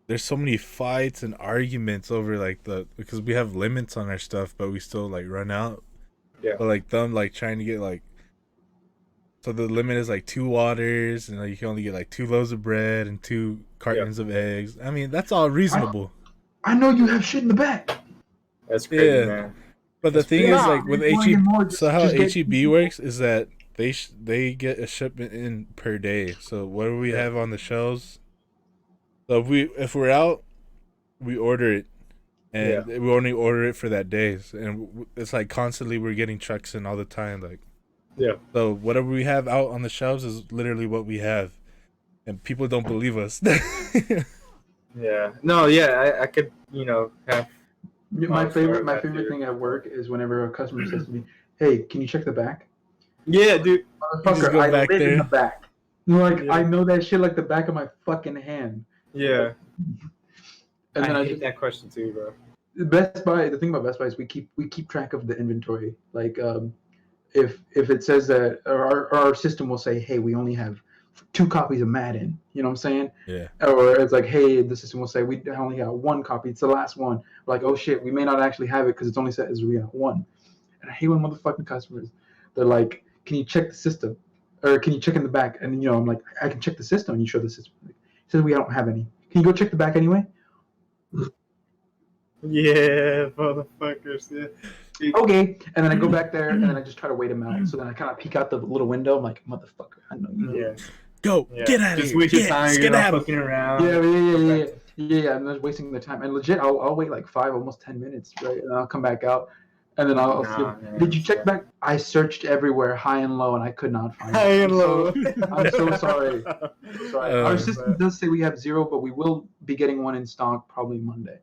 there's so many fights and arguments over like because we have limits on our stuff, but we still like run out. Yeah. But like them like trying to get like So the limit is like 2 waters, and like, you can only get like 2 loaves of bread and 2 cartons of eggs. I mean, that's all reasonable. I know you have shit in the back. That's crazy, Yeah. man. But the thing is, like with If you wanna get more, HEB, so how just get- HEB works is that they get a shipment in per day. So what do we have on the shelves? So if we're out, we order it, and we only order it for that day. And it's like constantly we're getting trucks in all the time. Like, Yeah. so whatever we have out on the shelves is literally what we have, and people don't believe us. Yeah. No, yeah, I could, have. My sorry favorite about your- thing at work is whenever a customer says to me, "Hey, can you check the back?" Yeah, dude. Motherfucker, go I back live in there. the back. Like Yeah. I know that shit like the back of my fucking hand. Yeah. And then I I hate just that question too, bro. Best Buy. The thing about Best Buy is we keep track of the inventory. Like if it says that our system will say, "Hey, we only have 2 copies of Madden," you know what I'm saying? Yeah. Or it's like, "Hey," the system will say, "We only got 1 copy. It's the last one." We're like, "Oh shit, we may not actually have it because it's only set as we got 1." And I hate when motherfucking customers, they're like, "Can you check the system, or can you check in the back?" And I'm like, "I can check the system." And you show the system. He says, "We don't have any. Can you go check the back anyway?" Yeah, motherfuckers. Yeah. Okay. And then I go back there, and then I just try to wait him out. So then I kind of peek out the little window. I'm like, "Motherfucker, I know you." Yeah. Go, Yeah. get out of Just here. waste your Get, time. You're not skedaddle. fucking around. Yeah. I'm just wasting the time. And legit, I'll wait like 5, almost 10 minutes, right? And I'll come back out, and then I'll see. Did you check back? I searched everywhere, high and low, and I could not find it. High and low. I'm so sorry. Sorry. Our Uh, system does say we have 0, but we will be getting 1 in stock probably Monday.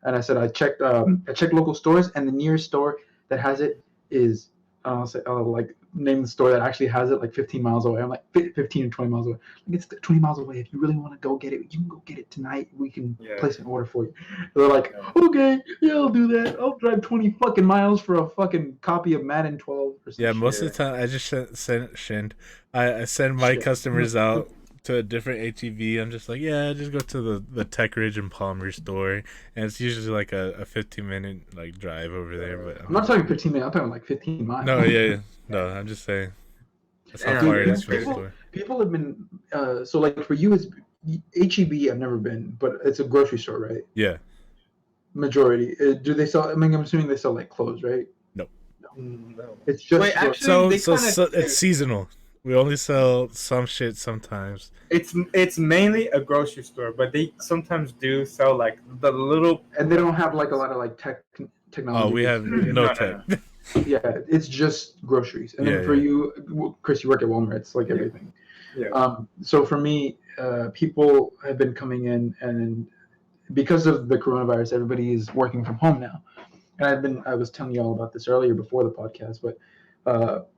And I said I checked local stores, and the nearest store that has it is like name the store that actually has it like 15 miles away. I'm like 15 or 20 miles away. Like, it's 20 miles away. If you really want to go get it, you can go get it tonight. We can place an order for you. They're like, okay, yeah, I'll do that. I'll drive 20 fucking miles for a fucking copy of Madden 12 or something. Yeah, most of the time I just I send my customers out to a different HEB. I'm just like, yeah, just go to the Tech Ridge and Palmer store, and it's usually like a 15-minute like drive over there. But I'm not talking 15 minutes. I'm talking like 15 miles. No, yeah, no, I'm just saying that's how Damn, far it dude, is from the store. People have been so like for you, it's HEB. I've never been, but it's a grocery store, right? Yeah, Majority. Do they sell? I mean, I'm assuming they sell like clothes, right? no. No. It's just Wait, actually, So they kinda- it's seasonal. We only sell some shit sometimes. It's mainly a grocery store, but they sometimes do sell like the little. and they don't have like a lot of like technology. Oh, we have No, no no, tech. Yeah, it's just groceries. And then Yeah, for yeah. you, Chris, you work at Walmart. It's like everything. Yeah. So for me, people have been coming in, and because of the coronavirus, everybody is working from home now. And I was telling you all about this earlier before the podcast, but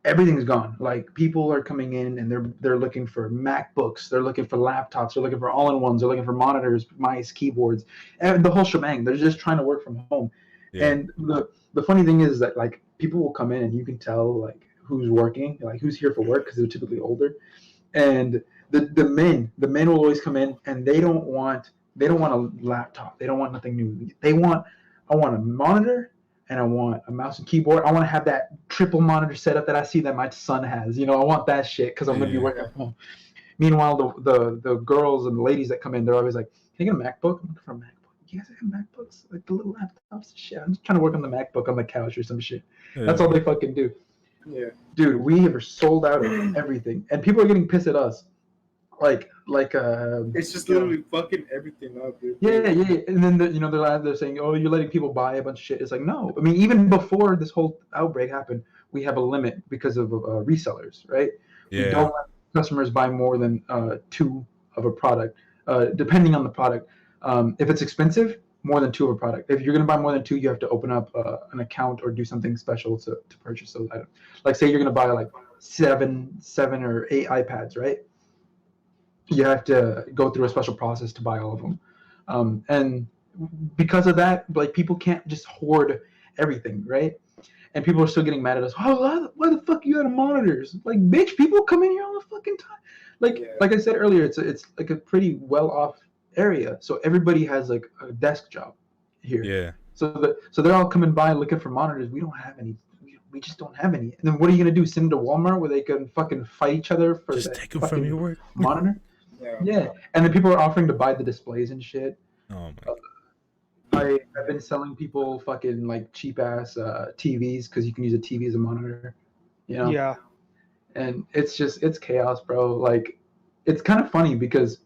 everything's gone. Like people are coming in and they're looking for MacBooks, they're looking for laptops, they're looking for all-in-ones, they're looking for monitors, mice, keyboards, and the whole shebang. They're just trying to work from home. Yeah. And the funny thing is that like people will come in and you can tell like who's working, like who's here for work because they're typically older. And the men will always come in and they don't want a laptop. They don't want nothing new. I want a monitor and I want a mouse and keyboard. I want to have that triple monitor setup that I see that my son has. I want that shit because I'm going to be working from home. Meanwhile, the girls and the ladies that come in, they're always like, "Can I get a MacBook?" I'm looking for a MacBook. You guys have MacBooks? Like the little laptops? Shit, I'm just trying to work on the MacBook on the couch or some shit. That's all they fucking do. Yeah. Dude, we have sold out of everything, and people are getting pissed at us. It's just literally fucking everything up, dude. Yeah. And then they're saying, "Oh, you're letting people buy a bunch of shit." It's like, no. I mean, even before this whole outbreak happened, we have a limit because of resellers, right? Yeah. We don't let customers buy more than 2 of a product, depending on the product. If it's expensive, more than 2 of a product. If you're gonna buy more than 2, you have to open up an account or do something special to purchase those items. Like, say you're gonna buy like 7 or 8 iPads, right? You have to go through a special process to buy all of them, and because of that, like people can't just hoard everything, right? And people are still getting mad at us. Oh, why the fuck you out of monitors? Like, bitch, people come in here all the fucking time. Like I said earlier, it's like a pretty well off area, so everybody has like a desk job here. Yeah. So they're all coming by looking for monitors. We don't have any. we just don't have any. And then what are you gonna do? Send them to Walmart where they can fucking fight each other for Just that take them fucking from your work. monitor? Yeah. Yeah, and then people are offering to buy the displays and shit. Oh my god. I've been selling people fucking like cheap ass TVs because you can use a TV as a monitor, you know. Yeah. And it's chaos, bro. Like, it's kind of funny because,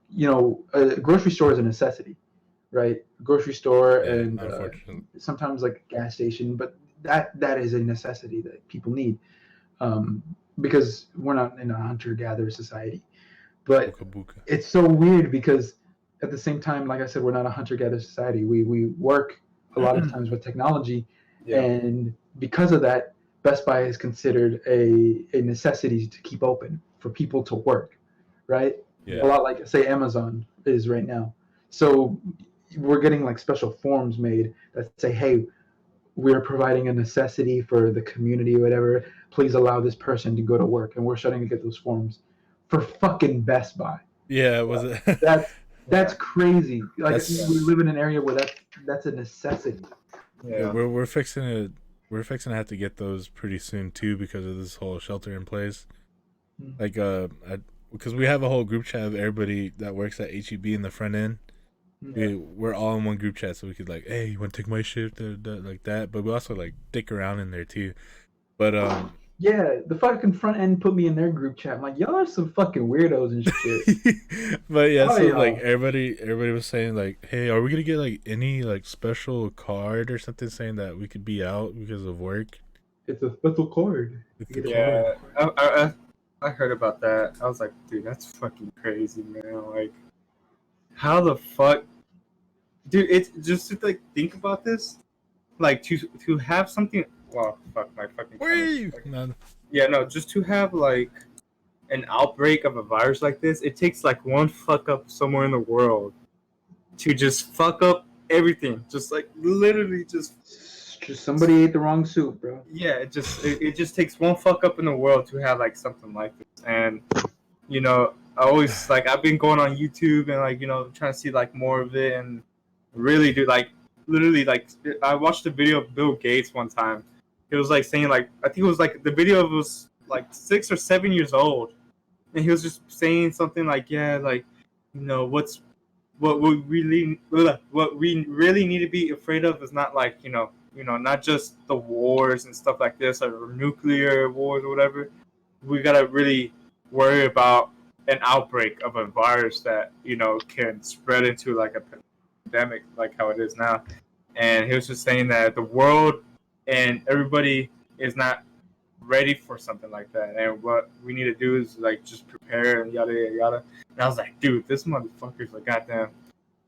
you know, a grocery store is a necessity, right? Grocery store Yeah, and unfortunately. sometimes like a gas station, but that is a necessity that people need, because we're not in a hunter-gatherer society. But Booka booka. it's so weird because at the same time, like I said, we're not a hunter-gatherer society. We work a lot of times with technology, Yeah. and because of that, Best Buy is considered a necessity to keep open for people to work, right? Yeah. A lot like, say, Amazon is right now. So we're getting like special forms made that say, hey, we're providing a necessity for the community or whatever. Please allow this person to go to work. And we're starting to get those forms for fucking Best Buy. Yeah, was it? That's crazy. Like, That's- we live in an area where that's a necessity. Yeah, Yeah. we're fixing to have to get those pretty soon too because of this whole shelter in place. Hmm. Like because we have a whole group chat of everybody that works at HEB in the front end. We're all in one group chat, so we could like, hey, you want to take my shift, like that. But we also like dick around in there too. But Yeah, the fucking front end put me in their group chat. I'm like, y'all are some fucking weirdos and shit. but yeah, Oh, so yeah. like everybody was saying like, hey, are we gonna get like any like special card or something saying that we could be out because of work? It's a special card. It's the Yeah, card. I heard about that. I was like, dude, that's fucking crazy, man. Like, how the fuck, dude? It's just to like think about this, like to have something. Well, fuck my fucking. Whee! camera. No, Yeah, no, just to have like an outbreak of a virus like this, it takes like one fuck up somewhere in the world to just fuck up everything. Just like literally just. Just somebody ate the wrong soup, bro. Yeah, it just takes one fuck up in the world to have like something like this. And you know, I always like I've been going on YouTube and like, you know, trying to see like more of it and really do like literally like I watched a video of Bill Gates one time. It was like saying like I think it was like the video was like 6 or 7 years old. And he was just saying something like, yeah, like, you know, what we really need to be afraid of is not like, you know, not just the wars and stuff like this or nuclear wars or whatever. We gotta really worry about an outbreak of a virus that, you know, can spread into like a pandemic like how it is now. And he was just saying that the world and everybody is not ready for something like that. And what we need to do is like just prepare and yada yada yada. And I was like, dude, this motherfucker's a goddamn,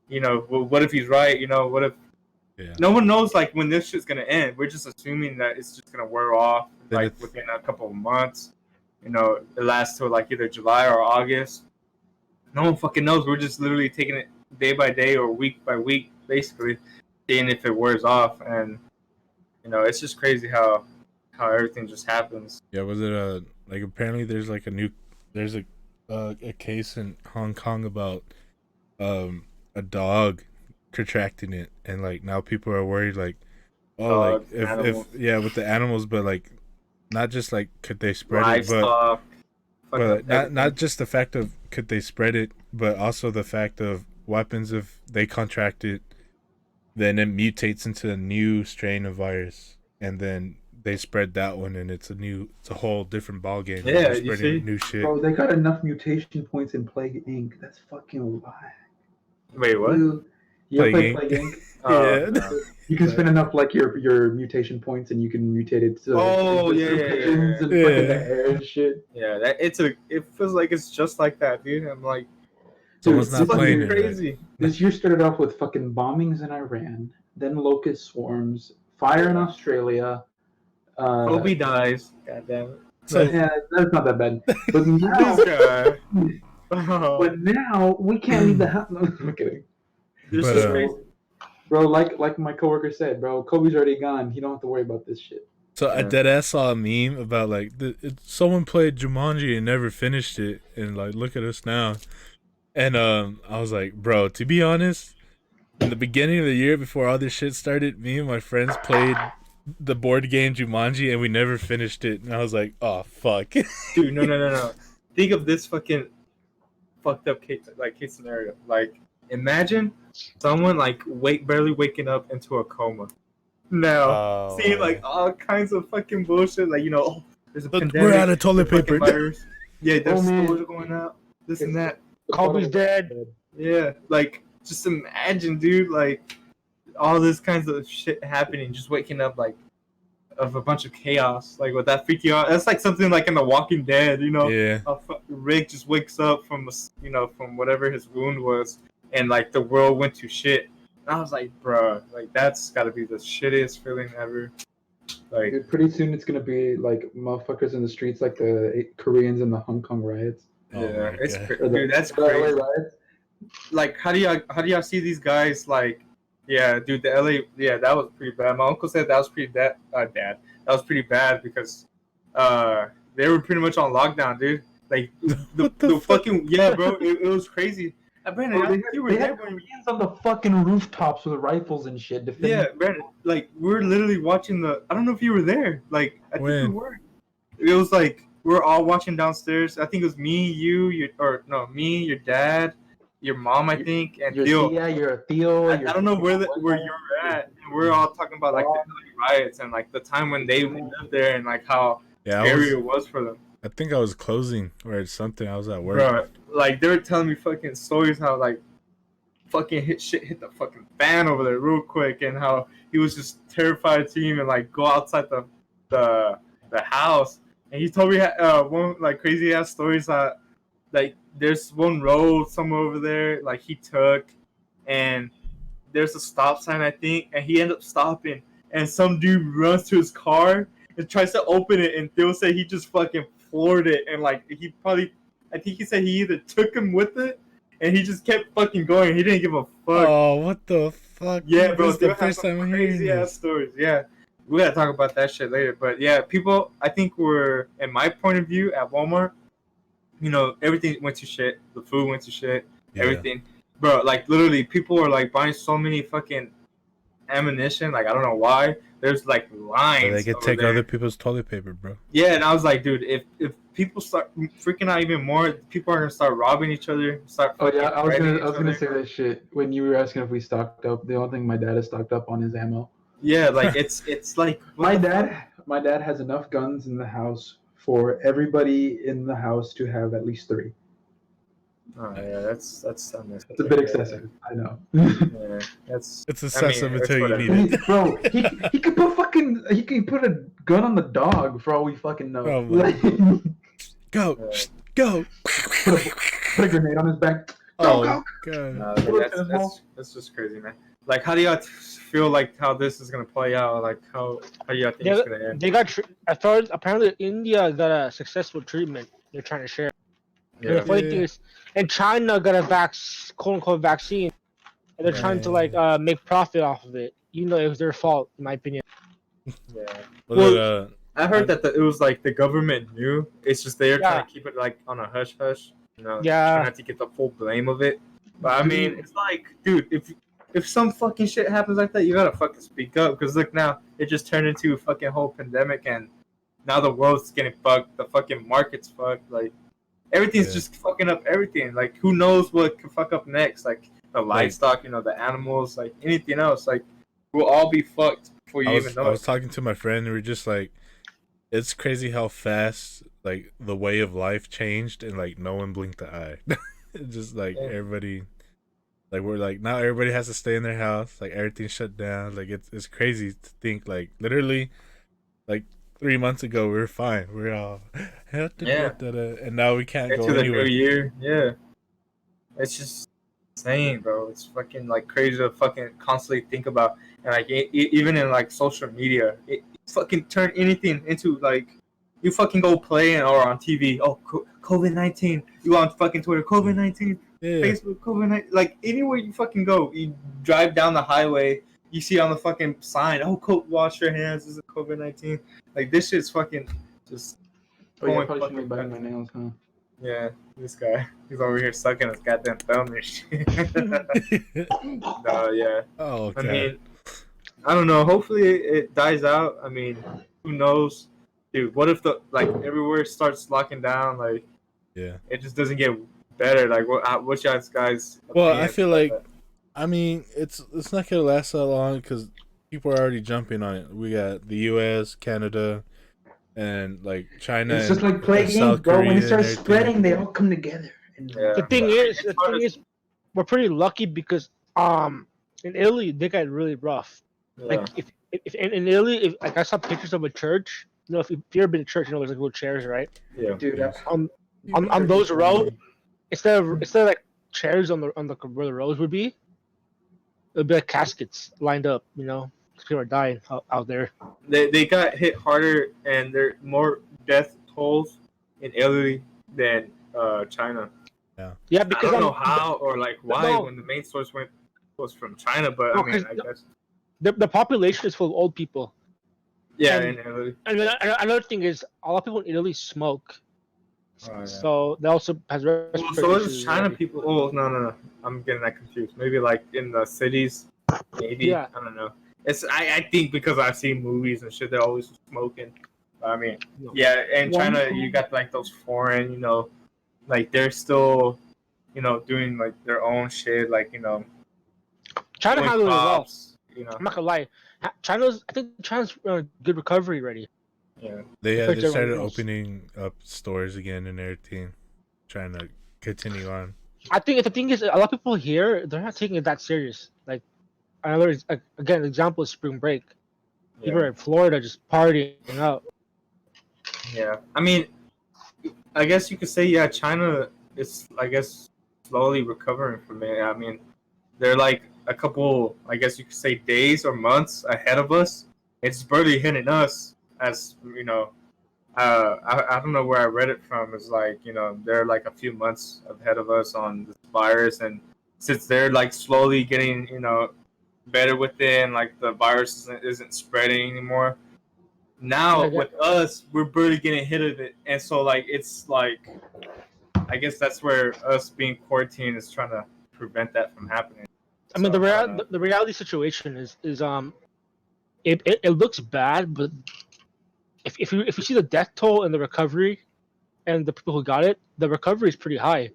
you know, well, what if he's right? You know, what if yeah. no one knows like when this shit's gonna end. We're just assuming that it's just gonna wear off Then like within a couple of months. You know, it lasts till like either July or August. No one fucking knows. We're just literally taking it day by day or week by week, basically, seeing if it wears off. And you know, it's just crazy how everything just happens. Yeah, was it like apparently there's like there's a case in Hong Kong about a dog contracting it, and like now people are worried like, oh, like if yeah, with the animals, but like not just like could they spread Livestock, it, but not just the fact of could they spread it, but also the fact of weapons if they contract it, then it mutates into a new strain of virus, and then they spread that one, and it's a whole different ball game. Yeah, They're you spreading see? new shit. Bro, they got enough mutation points in Plague Inc. That's fucking whack. Wait, what? You Plague play Inc. Plague Inc. Yeah. No. You can spend enough like your mutation points, and you can mutate it to Oh, yeah, through yeah, pigeons and yeah. fucking the air and shit. Yeah, it feels like it's just like that, dude. I'm like, Someone's dude, not it's playing fucking it right. crazy. This year started off with fucking bombings in Iran, then locust swarms, fire in Australia. Kobe dies. God damn it. So Yeah, that's not that bad. But now, This guy. Oh, but now we can't leave the house. No, I'm kidding. this But, is uh, crazy. Bro, like my coworker said, bro, Kobe's already gone. He don't have to worry about this shit. I deadass saw a meme about like someone played Jumanji and never finished it, and like look at us now. And I was like, bro, to be honest, in the beginning of the year before all this shit started, me and my friends played the board game Jumanji, and we never finished it. And I was like, oh fuck. Dude, no. Think of this fucking fucked up case scenario. Like, imagine someone like barely waking up into a coma. Now, seeing like all kinds of fucking bullshit, like oh, there's a pandemic. We're out of toilet there's a paper. fucking virus. Yeah, there's man. stores going out. This and that. Kobe's dead. Yeah, like just imagine, dude, like all this kinds of shit happening, just waking up like of a bunch of chaos, like with that freak you out. That's like something like in The Walking Dead, Yeah. Rick just wakes up from from whatever his wound was, and like the world went to shit. And I was like, bro, like that's got to be the shittiest feeling ever. Like, Dude, pretty soon it's gonna be like motherfuckers in the streets, like the Koreans in the Hong Kong riots. Oh yeah, my it's God. dude, that's The LA crazy. riots. Like, how do y'all see these guys? Like, yeah, dude, the LA, yeah, that was pretty bad. My uncle said that was pretty dad. That was pretty bad because they were pretty much on lockdown, dude. Like the fucking yeah, bro, it was crazy. Brandon, Bro, you were they there had when Koreans on the fucking rooftops with rifles and shit. Defending. yeah, Brandon, like we're literally watching I don't know if you were there. Like I think When? we were. It was like we're all watching downstairs. I think it was me, me, your dad, your mom, I think, and Your Theo. Tia, your Theo. I don't know where you were at. And we're all talking about like the LA riots and like the time when they lived there and like how Yeah, scary it was for them. I think I was closing or something. I was at work. Bro, like they were telling me fucking stories how like fucking hit the fucking fan over there real quick, and how he was just terrified to even like go outside the house. And he told me one like crazy ass stories that like there's one road somewhere over there like he took, and there's a stop sign I think, and he ended up stopping, and some dude runs to his car and tries to open it, and Phil said he just fucking floored it, and like I think he said he either took him with it, and he just kept fucking going. He didn't give a fuck. Oh, what the fuck? Yeah, bro. This is the first time I'm hearing crazy ass this. stories. Yeah, we gotta talk about that shit later. But yeah, people, I think were, in my point of view, at Walmart, everything went to shit. The food went to shit. Yeah. Everything, bro. Like literally, people were like buying so many fucking ammunition. Like I don't know why. There's like lines. So they could over take there. other people's toilet paper, bro. Yeah, and I was like, dude, if people start freaking out even more, people are gonna start robbing each other. Oh yeah, I was threatening gonna each say other. that shit when you were asking if we stocked up. The only thing my dad has stocked up on is ammo. Yeah, like it's like My dad has enough guns in the house for everybody in the house to have at least 3. Oh yeah, that's It's a bit excessive, I know. Yeah, that's It's excessive it's until you whatever. need it. Bro, he could put a gun on the dog for all we fucking know. Oh my- Like, Go, Yeah. go. put a grenade on his back. Oh Go, god. No, that's just crazy, man. Like, how do y'all feel like how this is gonna play out? Like, how do y'all think it's gonna end? They got as far as apparently India got a successful treatment. They're trying to share. And Yeah, the funny thing is, and China got a quote unquote vaccine, and they're trying to like make profit off of it. It was their fault, in my opinion. yeah. Well, I heard that it was like the government knew. It's just they're trying to keep it like on a hush hush. Yeah. Trying not to get the full blame of it. But I mean, it's like, dude, if some fucking shit happens like that, you gotta fucking speak up. Because look now, it just turned into a fucking whole pandemic, and now the world's getting fucked. The fucking market's fucked. Like everything's just fucking up everything. Like who knows what could fuck up next? Like the livestock, the animals, like anything else. Like we'll all be fucked before you even know. I was talking to my friend, and we are just like, it's crazy how fast like the way of life changed, and like no one blinked the eye. It's just like everybody, like we're like now everybody has to stay in their house. Like everything's shut down. Like it's crazy to think like literally, like 3 months ago we were fine. We're all and now we can't go Into the anywhere. new year, yeah. It's just insane, bro. It's fucking like crazy to fucking constantly think about, and like even in like social media, it fucking turn anything into like you fucking go playing or on TV. Oh, COVID-19. You on fucking Twitter, COVID-19, Yeah. Facebook, COVID-19. Like anywhere you fucking go, you drive down the highway, you see on the fucking sign, oh, wash your hands. This is COVID-19. Like this shit's fucking just. Oh yeah, going probably shouldn't be fucking biting my nails, huh? Yeah, this guy. He's over here sucking his goddamn thumb and shit. No, yeah. Oh I god. mean, I don't know. Hopefully it dies out. I mean, who knows, dude? What if the like everywhere starts locking down? Like Yeah. it just doesn't get better. Like what's y'all guys' Well, I opinions feel about like, that? I mean, it's not gonna last that long because people are already jumping on it. We got the U.S., Canada, and like China It's just like and play games, South bro. When Korea it and starts everything. spreading, they all come together. And Yeah. The thing is, we're pretty lucky because in Italy they got really rough. Yeah. Like if in Italy, if like I saw pictures of a church, you know, if you've ever been to church, you know, there's like little chairs, right? Yeah. dude, Yes. On those rows, instead of like chairs on the where the rows would be, it'd be like caskets lined up, you know, 'cause people are dying out there. They got hit harder and there are more death tolls in Italy than China. Yeah, I because don't know how or like why no. when the main source was from China, but No, I mean 'cause I guess the population is full of old people. yeah and- in Italy. And then another thing is, a lot of people in Italy smoke, Oh, yeah. so that also has Well, respiratory so is issues China already. people? Oh no, I'm getting that confused. Maybe like in the cities, maybe Yeah. I don't know. It's I think because I've seen movies and shit, they're always smoking. I mean, No. yeah, in One China thing- you got like those foreign, you know, like they're still, you know, doing like their own shit, like you know, China killing handled it well. cops, you know, I'm not gonna lie. I think China's good recovery already. yeah. They Compared to started everyone else. opening up stores again and everything, trying to continue on. I think the thing is, a lot of people here they're not taking it that serious. Like another again example is spring break. People are in Florida just partying out. Yeah, I mean, I guess you could say yeah, China is I guess slowly recovering from it. I mean, they're like a couple, I guess you could say days or months ahead of us. It's barely hitting us as you know. I don't know where I read it from. It's like you know they're like a few months ahead of us on this virus, and since they're like slowly getting you know better with it, and like the virus isn't spreading anymore. Now Yeah, with us, we're barely getting hit of it, and so like it's like I guess that's where us being quarantined is trying to prevent that from happening. I mean, So, I don't know. the reality situation is it looks bad, but if you see the death toll and the recovery, and the people who got it, the recovery is pretty high.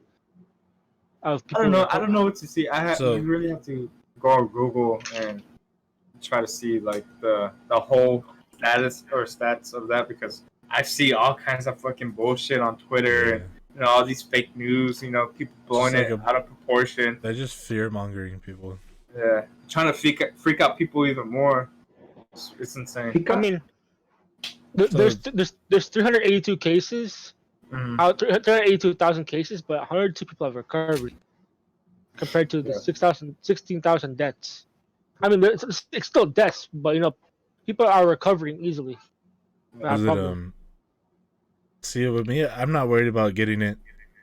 Of people I don't know. who I recover. don't know what to see. So- you really have to go on Google and try to see like the whole status or stats of that because I see all kinds of fucking bullshit on Twitter and you know all these fake news. You know, people blowing Just it like out of proportion. They're just fear mongering people. Yeah, trying to freak out people even more. It's insane. I mean, there's 382 cases Mhm. out 382,000 cases, but 102 people have recovered compared to the Yeah. 16,000 deaths. I mean, it's still deaths, but you know, people are recovering easily. Not a Was it problem. See, with me, I'm not worried about getting it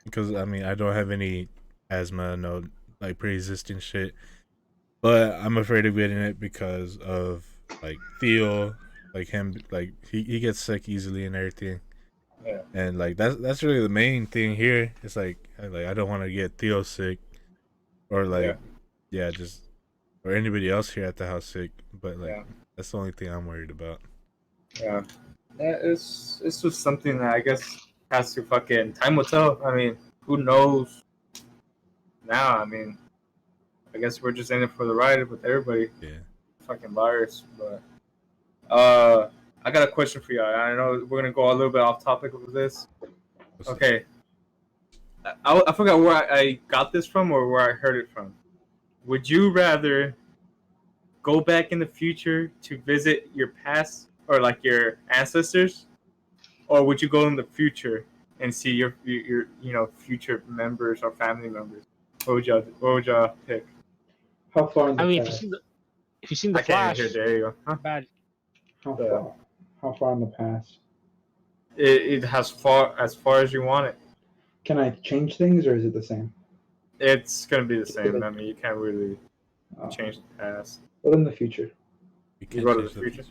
because I mean I don't have any asthma, no like pre-existing shit. But I'm afraid of getting it because of like Theo, like him, like he gets sick easily and everything. Yeah. And like that's really the main thing here. It's like I don't want to get Theo sick or like yeah, just or anybody else here at the house sick. But like that's the only thing I'm worried about. Yeah. It's just something that I guess has to fucking time will tell. I mean, who knows now? I mean, I guess we're just in it for the ride with everybody. Yeah. Fucking virus, but I got a question for you. I know we're gonna go a little bit off topic with this. Okay. I forgot where I got this from or where I heard it from. Would you rather go back in the future to visit your past or like your ancestors, or would you go in the future and see your you know future members or family members? What would y'all pick? How far in the I mean, past? if you've seen the I can't Flash, even hear. There you go. Huh? bad. How far in the past? It has as far as you want it. Can I change things or is it the same? It's gonna be the same. I mean, you can't really change the past. Well, in the future. You go to the future.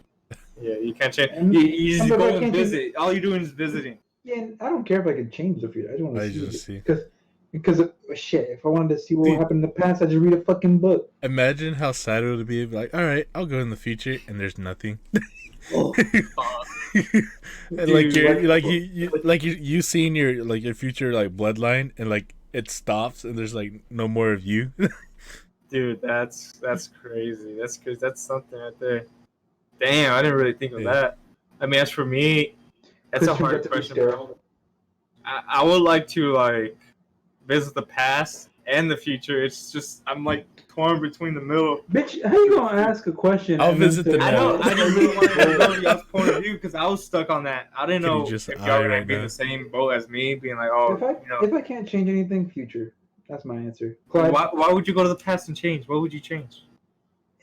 Yeah, you can't change. And- You just but go I and can't visit. All you're doing is visiting. Yeah, and I don't care if I can change the future. I just want I to just see. because Because shit, if I wanted to see what Dude. happened in the past, I just read a fucking book. Imagine how sad it would be. Like, all right, I'll go in the future, and there's nothing. Oh, And like dude, you seeing your future like bloodline, and like it stops, and there's like no more of you. dude, that's crazy. That's crazy. That's something right there. Damn, I didn't really think of Yeah. that. I mean, as for me, that's a Christian got hard to be question, bro. sterile. I would like to like visit the past and the future. It's just I'm like torn between the middle. Bitch, how you gonna ask a question? I'll and then visit say, the I know. now. I just really wanted to know y'all's point of view because I was stuck on that. I didn't Can you know just if y'all eye were right be in now? the same boat as me, being like, oh, If I can't change anything, future. That's my answer. Clyde, why would you go to the past and change? What would you change?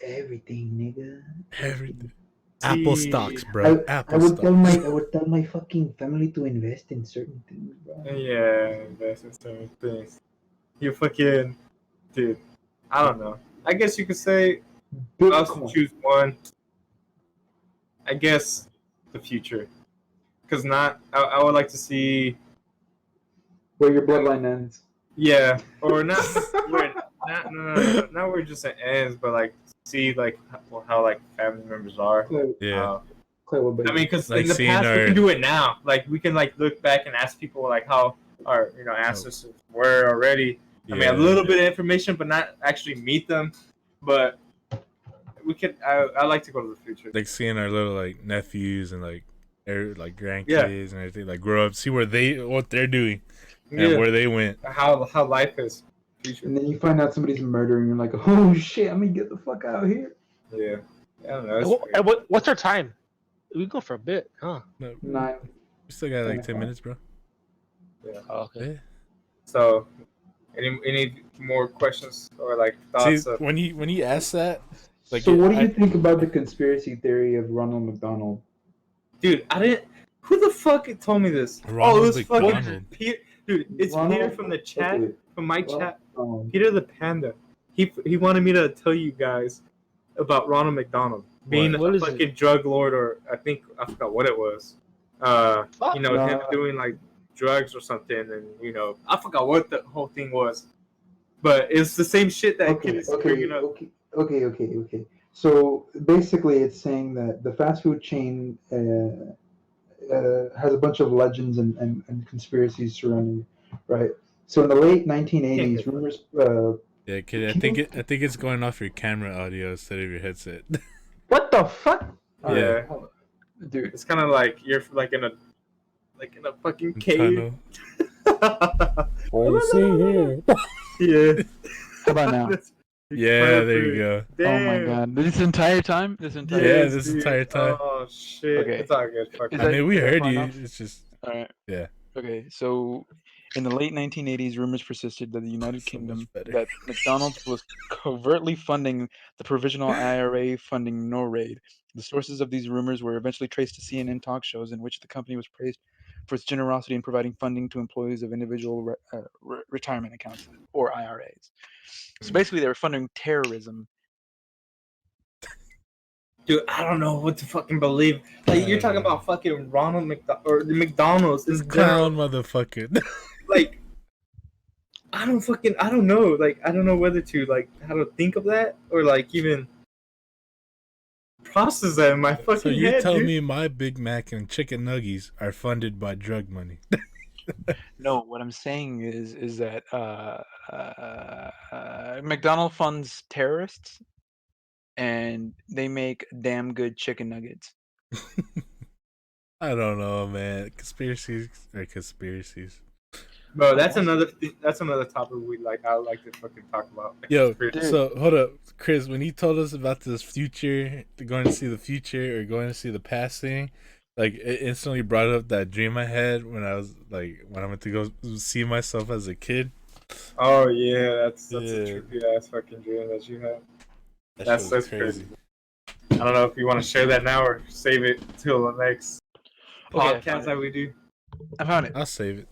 everything, nigga. Everything. Apple See, stocks, bro. I Apple would tell stocks. my fucking family to invest in certain things, bro. Yeah, that's in certain things. You fucking dude. I don't know. I guess you could say if I was to Bitcoin. choose one. I guess the future, because I would like to see. Where your bloodline ends. Yeah, or not where not where it just ends, but like see like how like family members are. Clyde, Yeah. Clyde, what about I mean, you? because Like in the seeing past we our- can do it now. Like we can like look back and ask people like how our ancestors were already. I mean, a little bit of information, but not actually meet them. But we could. I like to go to the future. Like seeing our little like nephews and like grandkids and everything, like grow up, see what they're doing and where they went. How life is. Future. And then you find out somebody's murdering, you're like, oh shit, I'm gonna get the fuck out of here. Yeah. I don't know. It's And what's our time? We can go for a bit, huh? No, 9. we still got like 10 minutes, bro. Oh, okay. Yeah. So, any more questions or like See, thoughts? when he asked that, like, so what do I- you think about the conspiracy theory of Ronald McDonald? Dude, I didn't. Who the fuck told me this? Ronald it was fucking McDonald. Peter. Dude, it's Ronald- Peter from the chat, okay. from my Well, chat. Peter the Panda. He wanted me to tell you guys about Ronald McDonald being What a is fucking drug lord, or I forgot what it was. Him doing like drugs or something, and I forgot what the whole thing was. But it's the same shit that kid is bringing up. Okay. So basically, it's saying that the fast food chain has a bunch of legends and conspiracies surrounding it, right? So in the late 1980s, rumors. Yeah, kid. I think it's going off your camera audio instead of your headset. What the fuck? Yeah, Dude. it's kind of like you're like in a fucking cave. What you see here? Yeah. How about now? Yeah, there you go. Oh my god. This entire time? Yeah, this entire time. Oh shit! Okay. It's all good. Fuck Is it. I that- mean, we is that heard fine you. enough? It's just Alright. yeah. Okay, so in the late 1980s, rumors persisted that the United So Kingdom, much better. that McDonald's was covertly funding the provisional IRA funding no raid. The sources of these rumors were eventually traced to CNN talk shows in which the company was praised for its generosity in providing funding to employees of individual retirement accounts, or IRAs. So basically, they were funding terrorism. Dude, I don't know what to fucking believe. Like you're talking about fucking Ronald McDonald or the McDonald's. This in general. clown motherfucker. Like, I don't know. Like, I don't know whether to like how to think of that or like even process that in my fucking So you head. tell dude. me my Big Mac and chicken nuggies are funded by drug money? No, what I'm saying is that McDonald funds terrorists, and they make damn good chicken nuggets. I don't know, man. Conspiracies are conspiracies. Bro, that's another topic I would like to fucking talk about. Like, Yo, conspiracy. so hold up, Chris. When he told us about this future, going to see the future or going to see the past thing, like it instantly brought up that dream I had when I went to go see myself as a kid. Oh yeah, that's a Yeah. trippy ass fucking dream that you had. That That's shit was crazy. I don't know if you want to share that now or save it till the next Okay, I podcast found that it. we do. I found it. I'll save it.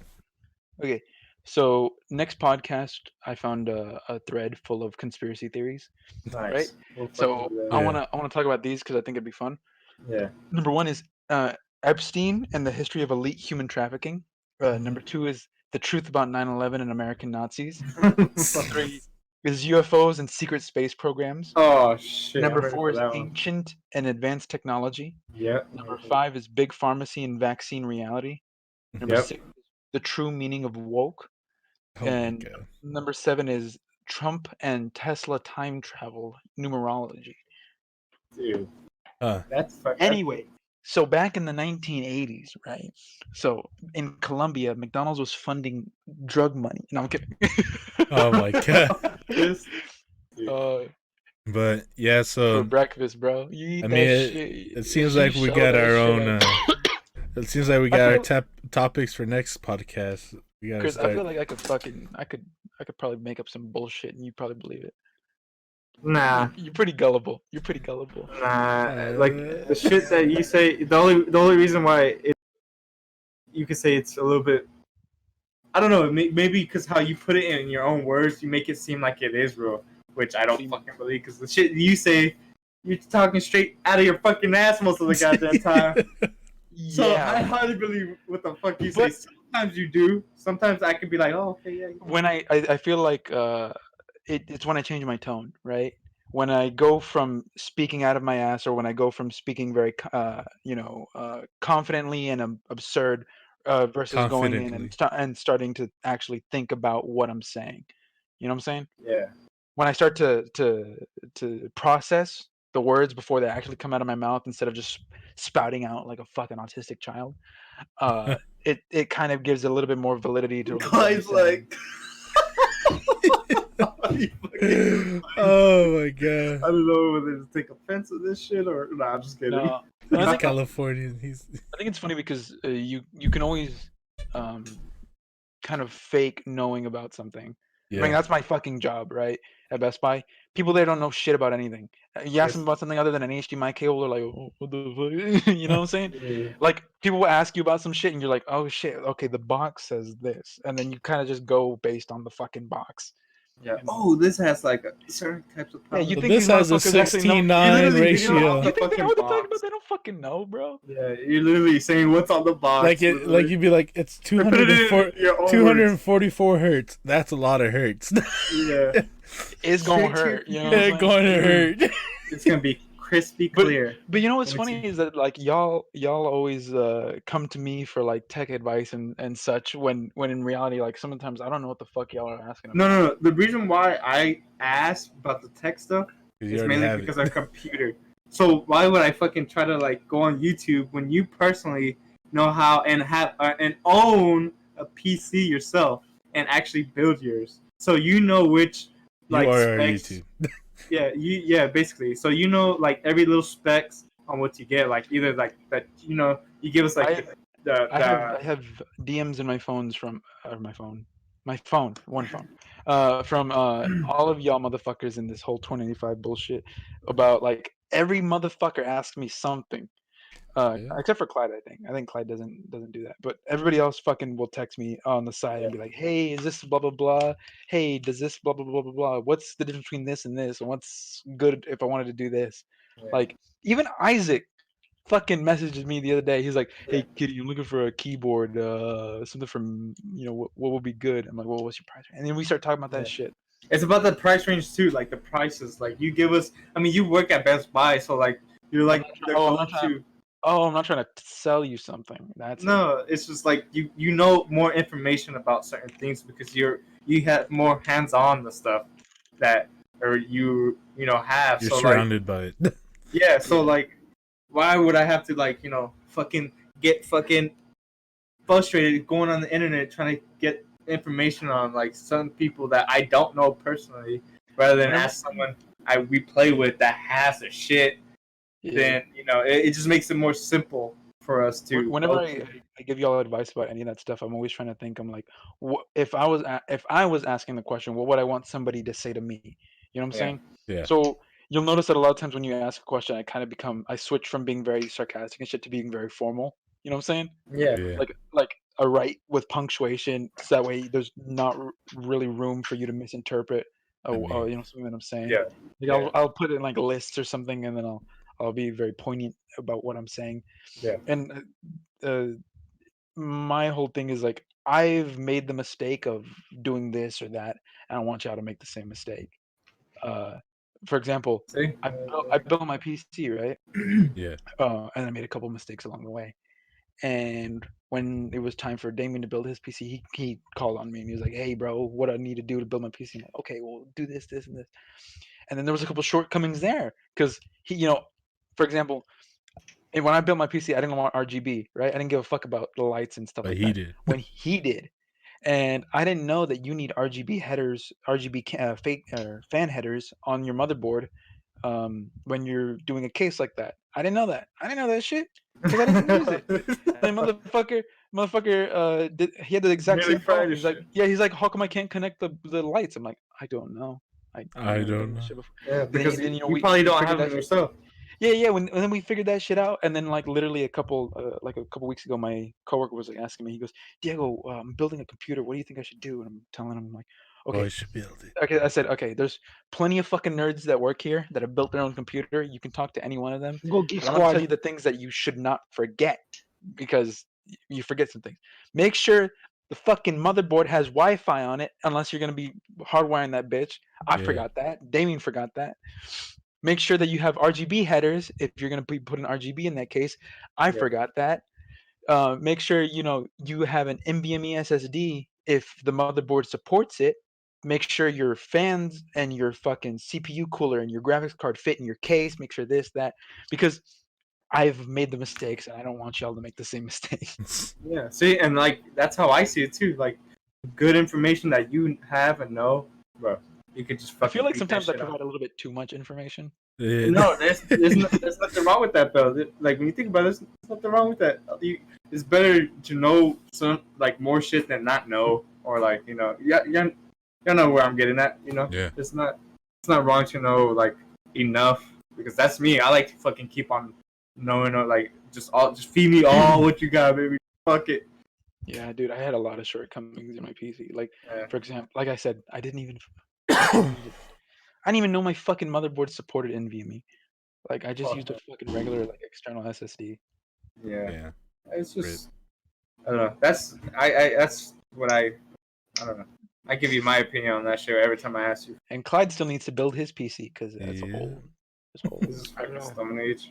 Okay, so next podcast, I found a thread full of conspiracy theories. Nice. Right? We'll So fucking do that. I Yeah. wanna talk about these because I think it'd be fun. Yeah. Number one is Epstein and the history of elite human trafficking. Number two is The truth about 9/11 and American Nazis. 3 is UFOs and secret space programs. Oh shit! Number I'm ready 4 for is that one. ancient and advanced technology. Yep. Number 5 is big pharmacy and vaccine reality. Number Yep. 6 is the true meaning of woke. Oh my And god. number 7 is Trump and Tesla time travel numerology. Dude, Huh. that's fuck. Anyway, so back in the 1980s, right? So in Colombia, McDonald's was funding drug money. No, I'm kidding. Oh my god. This, dude. But yeah, For so breakfast, bro. You eat I mean, that shit. it seems You like we shove got that our shit own. up. It seems like we I got our feel- topics for next podcast. We gotta Chris, I start. feel like I could probably make up some bullshit and you probably believe it. Nah, You're pretty gullible. You're pretty gullible. nah. Like the shit that you say. The only reason why you could say it's a little bit. I don't know. Maybe because how you put it in your own words, you make it seem like it is real, which I don't fucking believe. Because the shit you say, you're talking straight out of your fucking ass most of the goddamn time. So I highly believe what the fuck you say. But- Sometimes you do. Sometimes I could be like, oh, okay, yeah. When I feel like it's when I change my tone, right? When I go from speaking out of my ass, or when I go from speaking very confidently and absurd versus going in Confidently. and starting to actually think about what I'm saying. You know what I'm saying? Yeah. When I start to process the words before they actually come out of my mouth instead of just spouting out like a fucking autistic child, it kind of gives a little bit more validity to what I'm Clyde's saying. like. Oh my god. I don't know whether to take offense to this shit or nah. I'm just kidding. No, He's I think Californian. He's I think it's funny because you can always kind of fake knowing about something. I mean, yeah. that's my fucking job, right? At Best Buy, people there don't know shit about anything. You ask them about something other than an HDMI cable, they're like, oh, "What the fuck?" You know what I'm saying? Yeah. Like people will ask you about some shit, and you're like, "Oh shit, okay, the box says this," and then you kind of just go based on the fucking box. Yeah. You know? Oh, this has like certain types of Yeah, power. you So think this these has a motherfuckers actually know? 16:9 literally read ratio. off You think they fucking know what they're talking box. about? They don't fucking know, bro. Yeah, you're literally saying what's on the box. Like it, like you'd be like, it's Put it in your own 244 hertz. That's a lot of hertz. Yeah. It's gonna Straight to hurt. You know your what I'm It's saying? going to hurt. It's gonna be crispy clear. But you know what's Let me funny see. is that like y'all always come to me for like tech advice and such when in reality like sometimes I don't know what the fuck y'all are asking about. No. The reason why I asked about the tech stuff You is already mainly have because it. of computer. So why would I fucking try to like go on YouTube when you personally know how and have and own a PC yourself and actually build yours? So you know which You like are our specs. YouTube. Yeah, basically. So you know like every little specs on what you get, like either like that you give us like I the have DMs in my phones from one phone, from all of y'all motherfuckers in this whole 2085 bullshit about like every motherfucker asked me something. Yeah. Except for Clyde, I think Clyde doesn't do that. But everybody else fucking will text me on the side and be like, "Hey, is this blah blah blah? Hey, does this blah blah blah blah blah? What's the difference between this and this? And what's good if I wanted to do this?" Yeah. Like even Isaac fucking messages me the other day. He's like, Yeah. "Hey, Kitty, I'm looking for a keyboard, something from what would be good." I'm like, "Well, what's your price?" And then we start talking about that shit. It's about the price range too, like the prices. Like you give us, I mean, you work at Best Buy, so like you're like they're I'm going not trying to. I'm not trying to sell you something. That's it. No, it's just like you know more information about certain things because you have more hands on the stuff that or you have. You're So like surrounded by it. yeah, so like why would I have to like fucking get fucking frustrated going on the internet trying to get information on like some people that I don't know personally, rather than ask someone we play with that has the shit. Yeah. Then it just makes it more simple for us to. Whenever I give y'all advice about any of that stuff, I'm always trying to think. I'm like, if I was asking the question, what would I want somebody to say to me? You know what I'm saying? Yeah. So you'll notice that a lot of times when you ask a question, I switch from being very sarcastic and shit to being very formal. You know what I'm saying? Yeah. Yeah. Like a write with punctuation, so that way there's not really room for you to misinterpret. Something that I'm saying. Yeah. Like I'll put it in like lists or something, and then I'll be very poignant about what I'm saying. Yeah. And my whole thing is like I've made the mistake of doing this or that, and I want y'all to make the same mistake. For example, See? I built my PC, right? Yeah. And I made a couple mistakes along the way. And when it was time for Damien to build his PC, he called on me and he was like, "Hey, bro, what do I need to do to build my PC?" I'm like, "Okay, well, do this, this, and this." And then there was a couple shortcomings there because he, for example, and when I built my PC, I didn't want RGB, right? I didn't give a fuck about the lights and stuff But like he that. did. When he did, and I didn't know that you need RGB headers, fake fan headers on your motherboard when you're doing a case like that. I didn't know that. I didn't know that shit because I didn't use it. And then he had the exact Nearly same problem. fried his He's like, shit. yeah, he's like, how come I can't connect the lights? I'm like, I don't know. I've I never done don't this know. shit before. Yeah, because Then, you probably we don't figured have that them shit- yourself. Yeah. And then we figured that shit out, and then like literally a couple weeks ago, my coworker was like asking me. He goes, "Diego, I'm building a computer. What do you think I should do?" And I'm telling him like, "Okay, Boy should build it. okay." I said, "Okay, there's plenty of fucking nerds that work here that have built their own computer. You can talk to any one of them. Go Geek But I'm gonna tell you Squad. the things that you should not forget because you forget some things. Make sure the fucking motherboard has Wi-Fi on it, unless you're gonna be hardwiring that bitch. I Yeah. forgot that. Damien forgot that." Make sure that you have RGB headers if you're going to be putting RGB in that case. I Yeah. forgot that. Make sure you have an NVMe SSD if the motherboard supports it. Make sure your fans and your fucking CPU cooler and your graphics card fit in your case. Make sure this, that, because I've made the mistakes and I don't want y'all to make the same mistake. Yeah. See, and like that's how I see it too. Like good information that you have and know, bro. You could just I fucking. feel like beat that sometimes I shit out. provide a little bit too much information. Yeah. No, there's nothing wrong with that though. Like when you think about it, there's nothing wrong with that. It's better to know some like more shit than not know, or like you know where I'm getting at. Yeah. It's not wrong to know like enough because that's me. I like to fucking keep on knowing or like just feed me all what you got, baby. Fuck it. Yeah, dude, I had a lot of shortcomings in my PC. Like, Yeah. for example, like I said, I didn't even know my fucking motherboard supported NVMe. Like, I just Fuck used a that. fucking regular like external SSD. Yeah. Yeah. It's just I don't know. That's that's what I don't know. I give you my opinion on that shit every time I ask you. And Clyde still needs to build his PC because it's Yeah. old. It's old. This is I fucking know. stone age.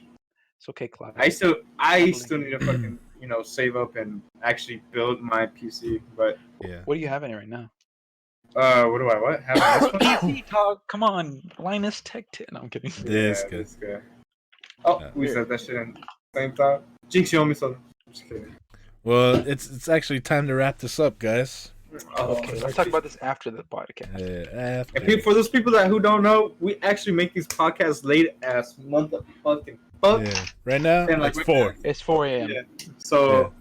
It's okay, Clyde. I still need to fucking save up and actually build my PC. But Yeah. What do you have in it right now? what do I have this one? PC talk. Come on, Linus Tech 10. No, I'm kidding. This Yeah, guy. this guy. Oh, we said that shit in the same time. Jinx, you owe me something. I'm just kidding. Well, it's actually time to wrap this up, guys. Okay, let's talk about this after the podcast. After. And for those people who don't know, we actually make these podcasts late as motherfucking fuck. Yeah. Right now, And, like, it's 4. It's 4 a.m. Yeah. So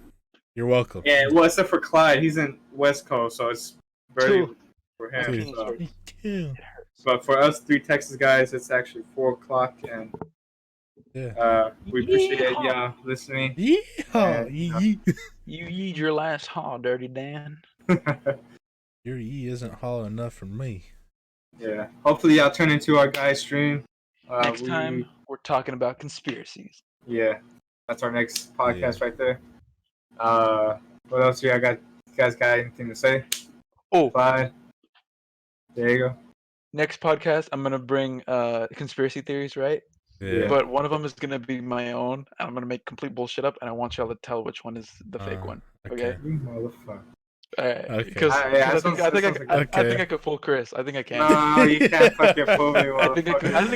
You're welcome. yeah, well, except for Clyde, he's in West Coast, so it's very Two. for My him. penis So. hurts. Yeah. It hurts. But for us 3 Texas guys, it's actually 4:00, and we appreciate y'all listening. Yeehaw! Yeah. Yee. You yeed your last haw, Dirty Dan. Your E isn't hollow enough for me. Yeah. Hopefully y'all turn into our guys stream. Next time, we're talking about conspiracies. Yeah. That's our next podcast right there. What else you guys got anything to say? Oh, Clyde. There you go. next podcast, I'm gonna bring conspiracy theories, right? Yeah. But one of them is gonna be my own, and I'm gonna make complete bullshit up, and I want y'all to tell which one is the fake one. Okay? You motherfucker. Okay. Because Yeah, I think Okay. I could fool Chris. I think I can. No, you can't fucking fool me, I think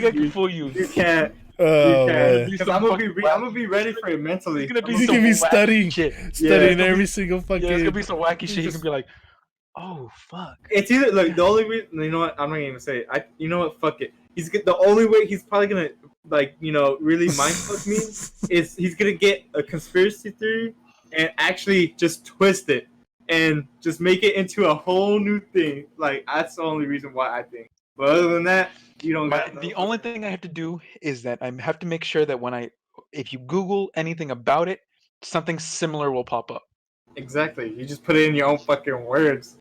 I can fool you. You can't. Oh, You man. can't. Because I'm gonna be ready for it mentally. It's gonna be He's some gonna be wacky studying. shit. Studying Yeah. every single fucking. Yeah, it's gonna be some wacky shit. He's just- gonna be like, "Oh fuck." It's either like the only reason. You know what? I'm not gonna even say it. You know what? Fuck it. The only way he's probably gonna really mindfuck me is he's gonna get a conspiracy theory and actually just twist it and just make it into a whole new thing. Like that's the only reason why I think. But other than that, you don't. The only thing I have to do is that I have to make sure that if you Google anything about it, something similar will pop up. Exactly. You just put it in your own fucking words.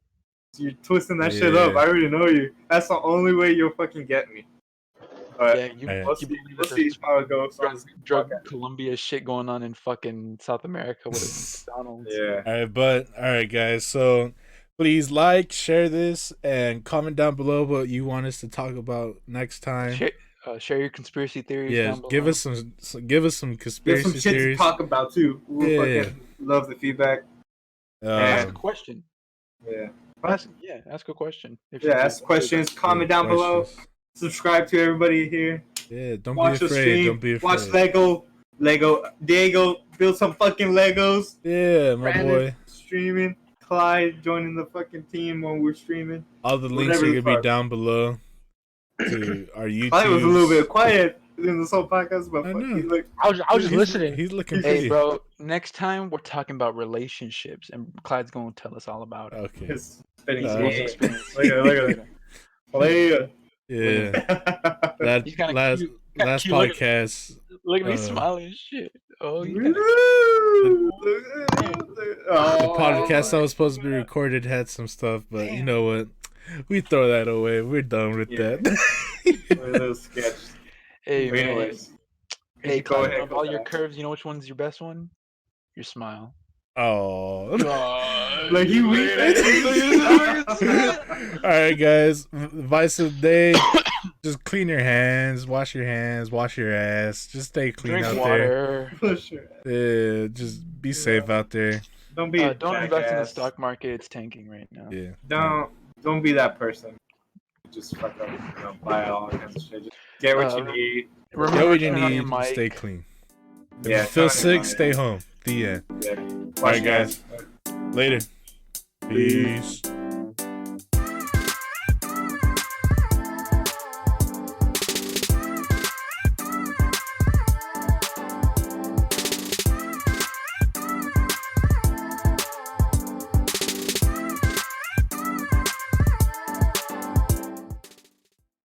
You're twisting that shit up. Yeah. I already know you. That's the only way you'll fucking get me. But Yeah, you, Alright. we'll you see. believe We'll that see there's how it goes on this drug podcast. Columbia shit going on in fucking South America with McDonald's. Yeah. All right, guys. So please like, share this, and comment down below what you want us to talk about next time. Share your conspiracy theories Yeah, down below. give us some There's conspiracy some shit theories. to talk about too. We'll Yeah. fucking love the feedback. Ask a Um, question. Yeah. Ask a question. If you Yeah, do. ask questions. Comment yeah, down below. questions. Subscribe to everybody here. Yeah, don't Watch be the afraid. stream. Don't be afraid. Watch Lego. Diego build some fucking Legos. Yeah, my Brandon boy. streaming. Clyde joining the fucking team when we're streaming. All the links Whatever are the gonna be fuck. down below to our YouTube. Clyde was a little bit quiet in this whole podcast, but I fuck, know. he looked. I was just listening. He's looking Hey, pretty. bro. Next time we're talking about relationships, and Clyde's going to tell us all about it. Okay. His spinning He's Uh, most game. experienced. Look at that. Play. Yeah. That He's kinda last cute. Kinda last cute. Look at- podcast. Look at me Uh, smiling and shit. Oh, you The The podcast that was supposed to be recorded had some stuff, but you know what? We throw that away. We're done with Yeah. that. A little sketch. Hey, But man. anyways, Hey, go Clyde, ahead, of go all your back. curves, you know which one's your best one? Your smile. Oh. Like he All right, guys. Advice of the day: just clean your hands, wash your hands, wash your ass. Just stay clean Drink out water. For sure. there. Yeah, just be safe out there. Don't be. Don't invest in the jackass. stock market. It's tanking right now. Yeah. Don't be that person. Just fuck up. Buy all kinds of shit. Just get what you need. Remember Get what to you turn on your need. mic. Stay clean. If Yeah. you feel turn it on. sick, stay home. The end. Yeah. All right, guys. Later. Peace.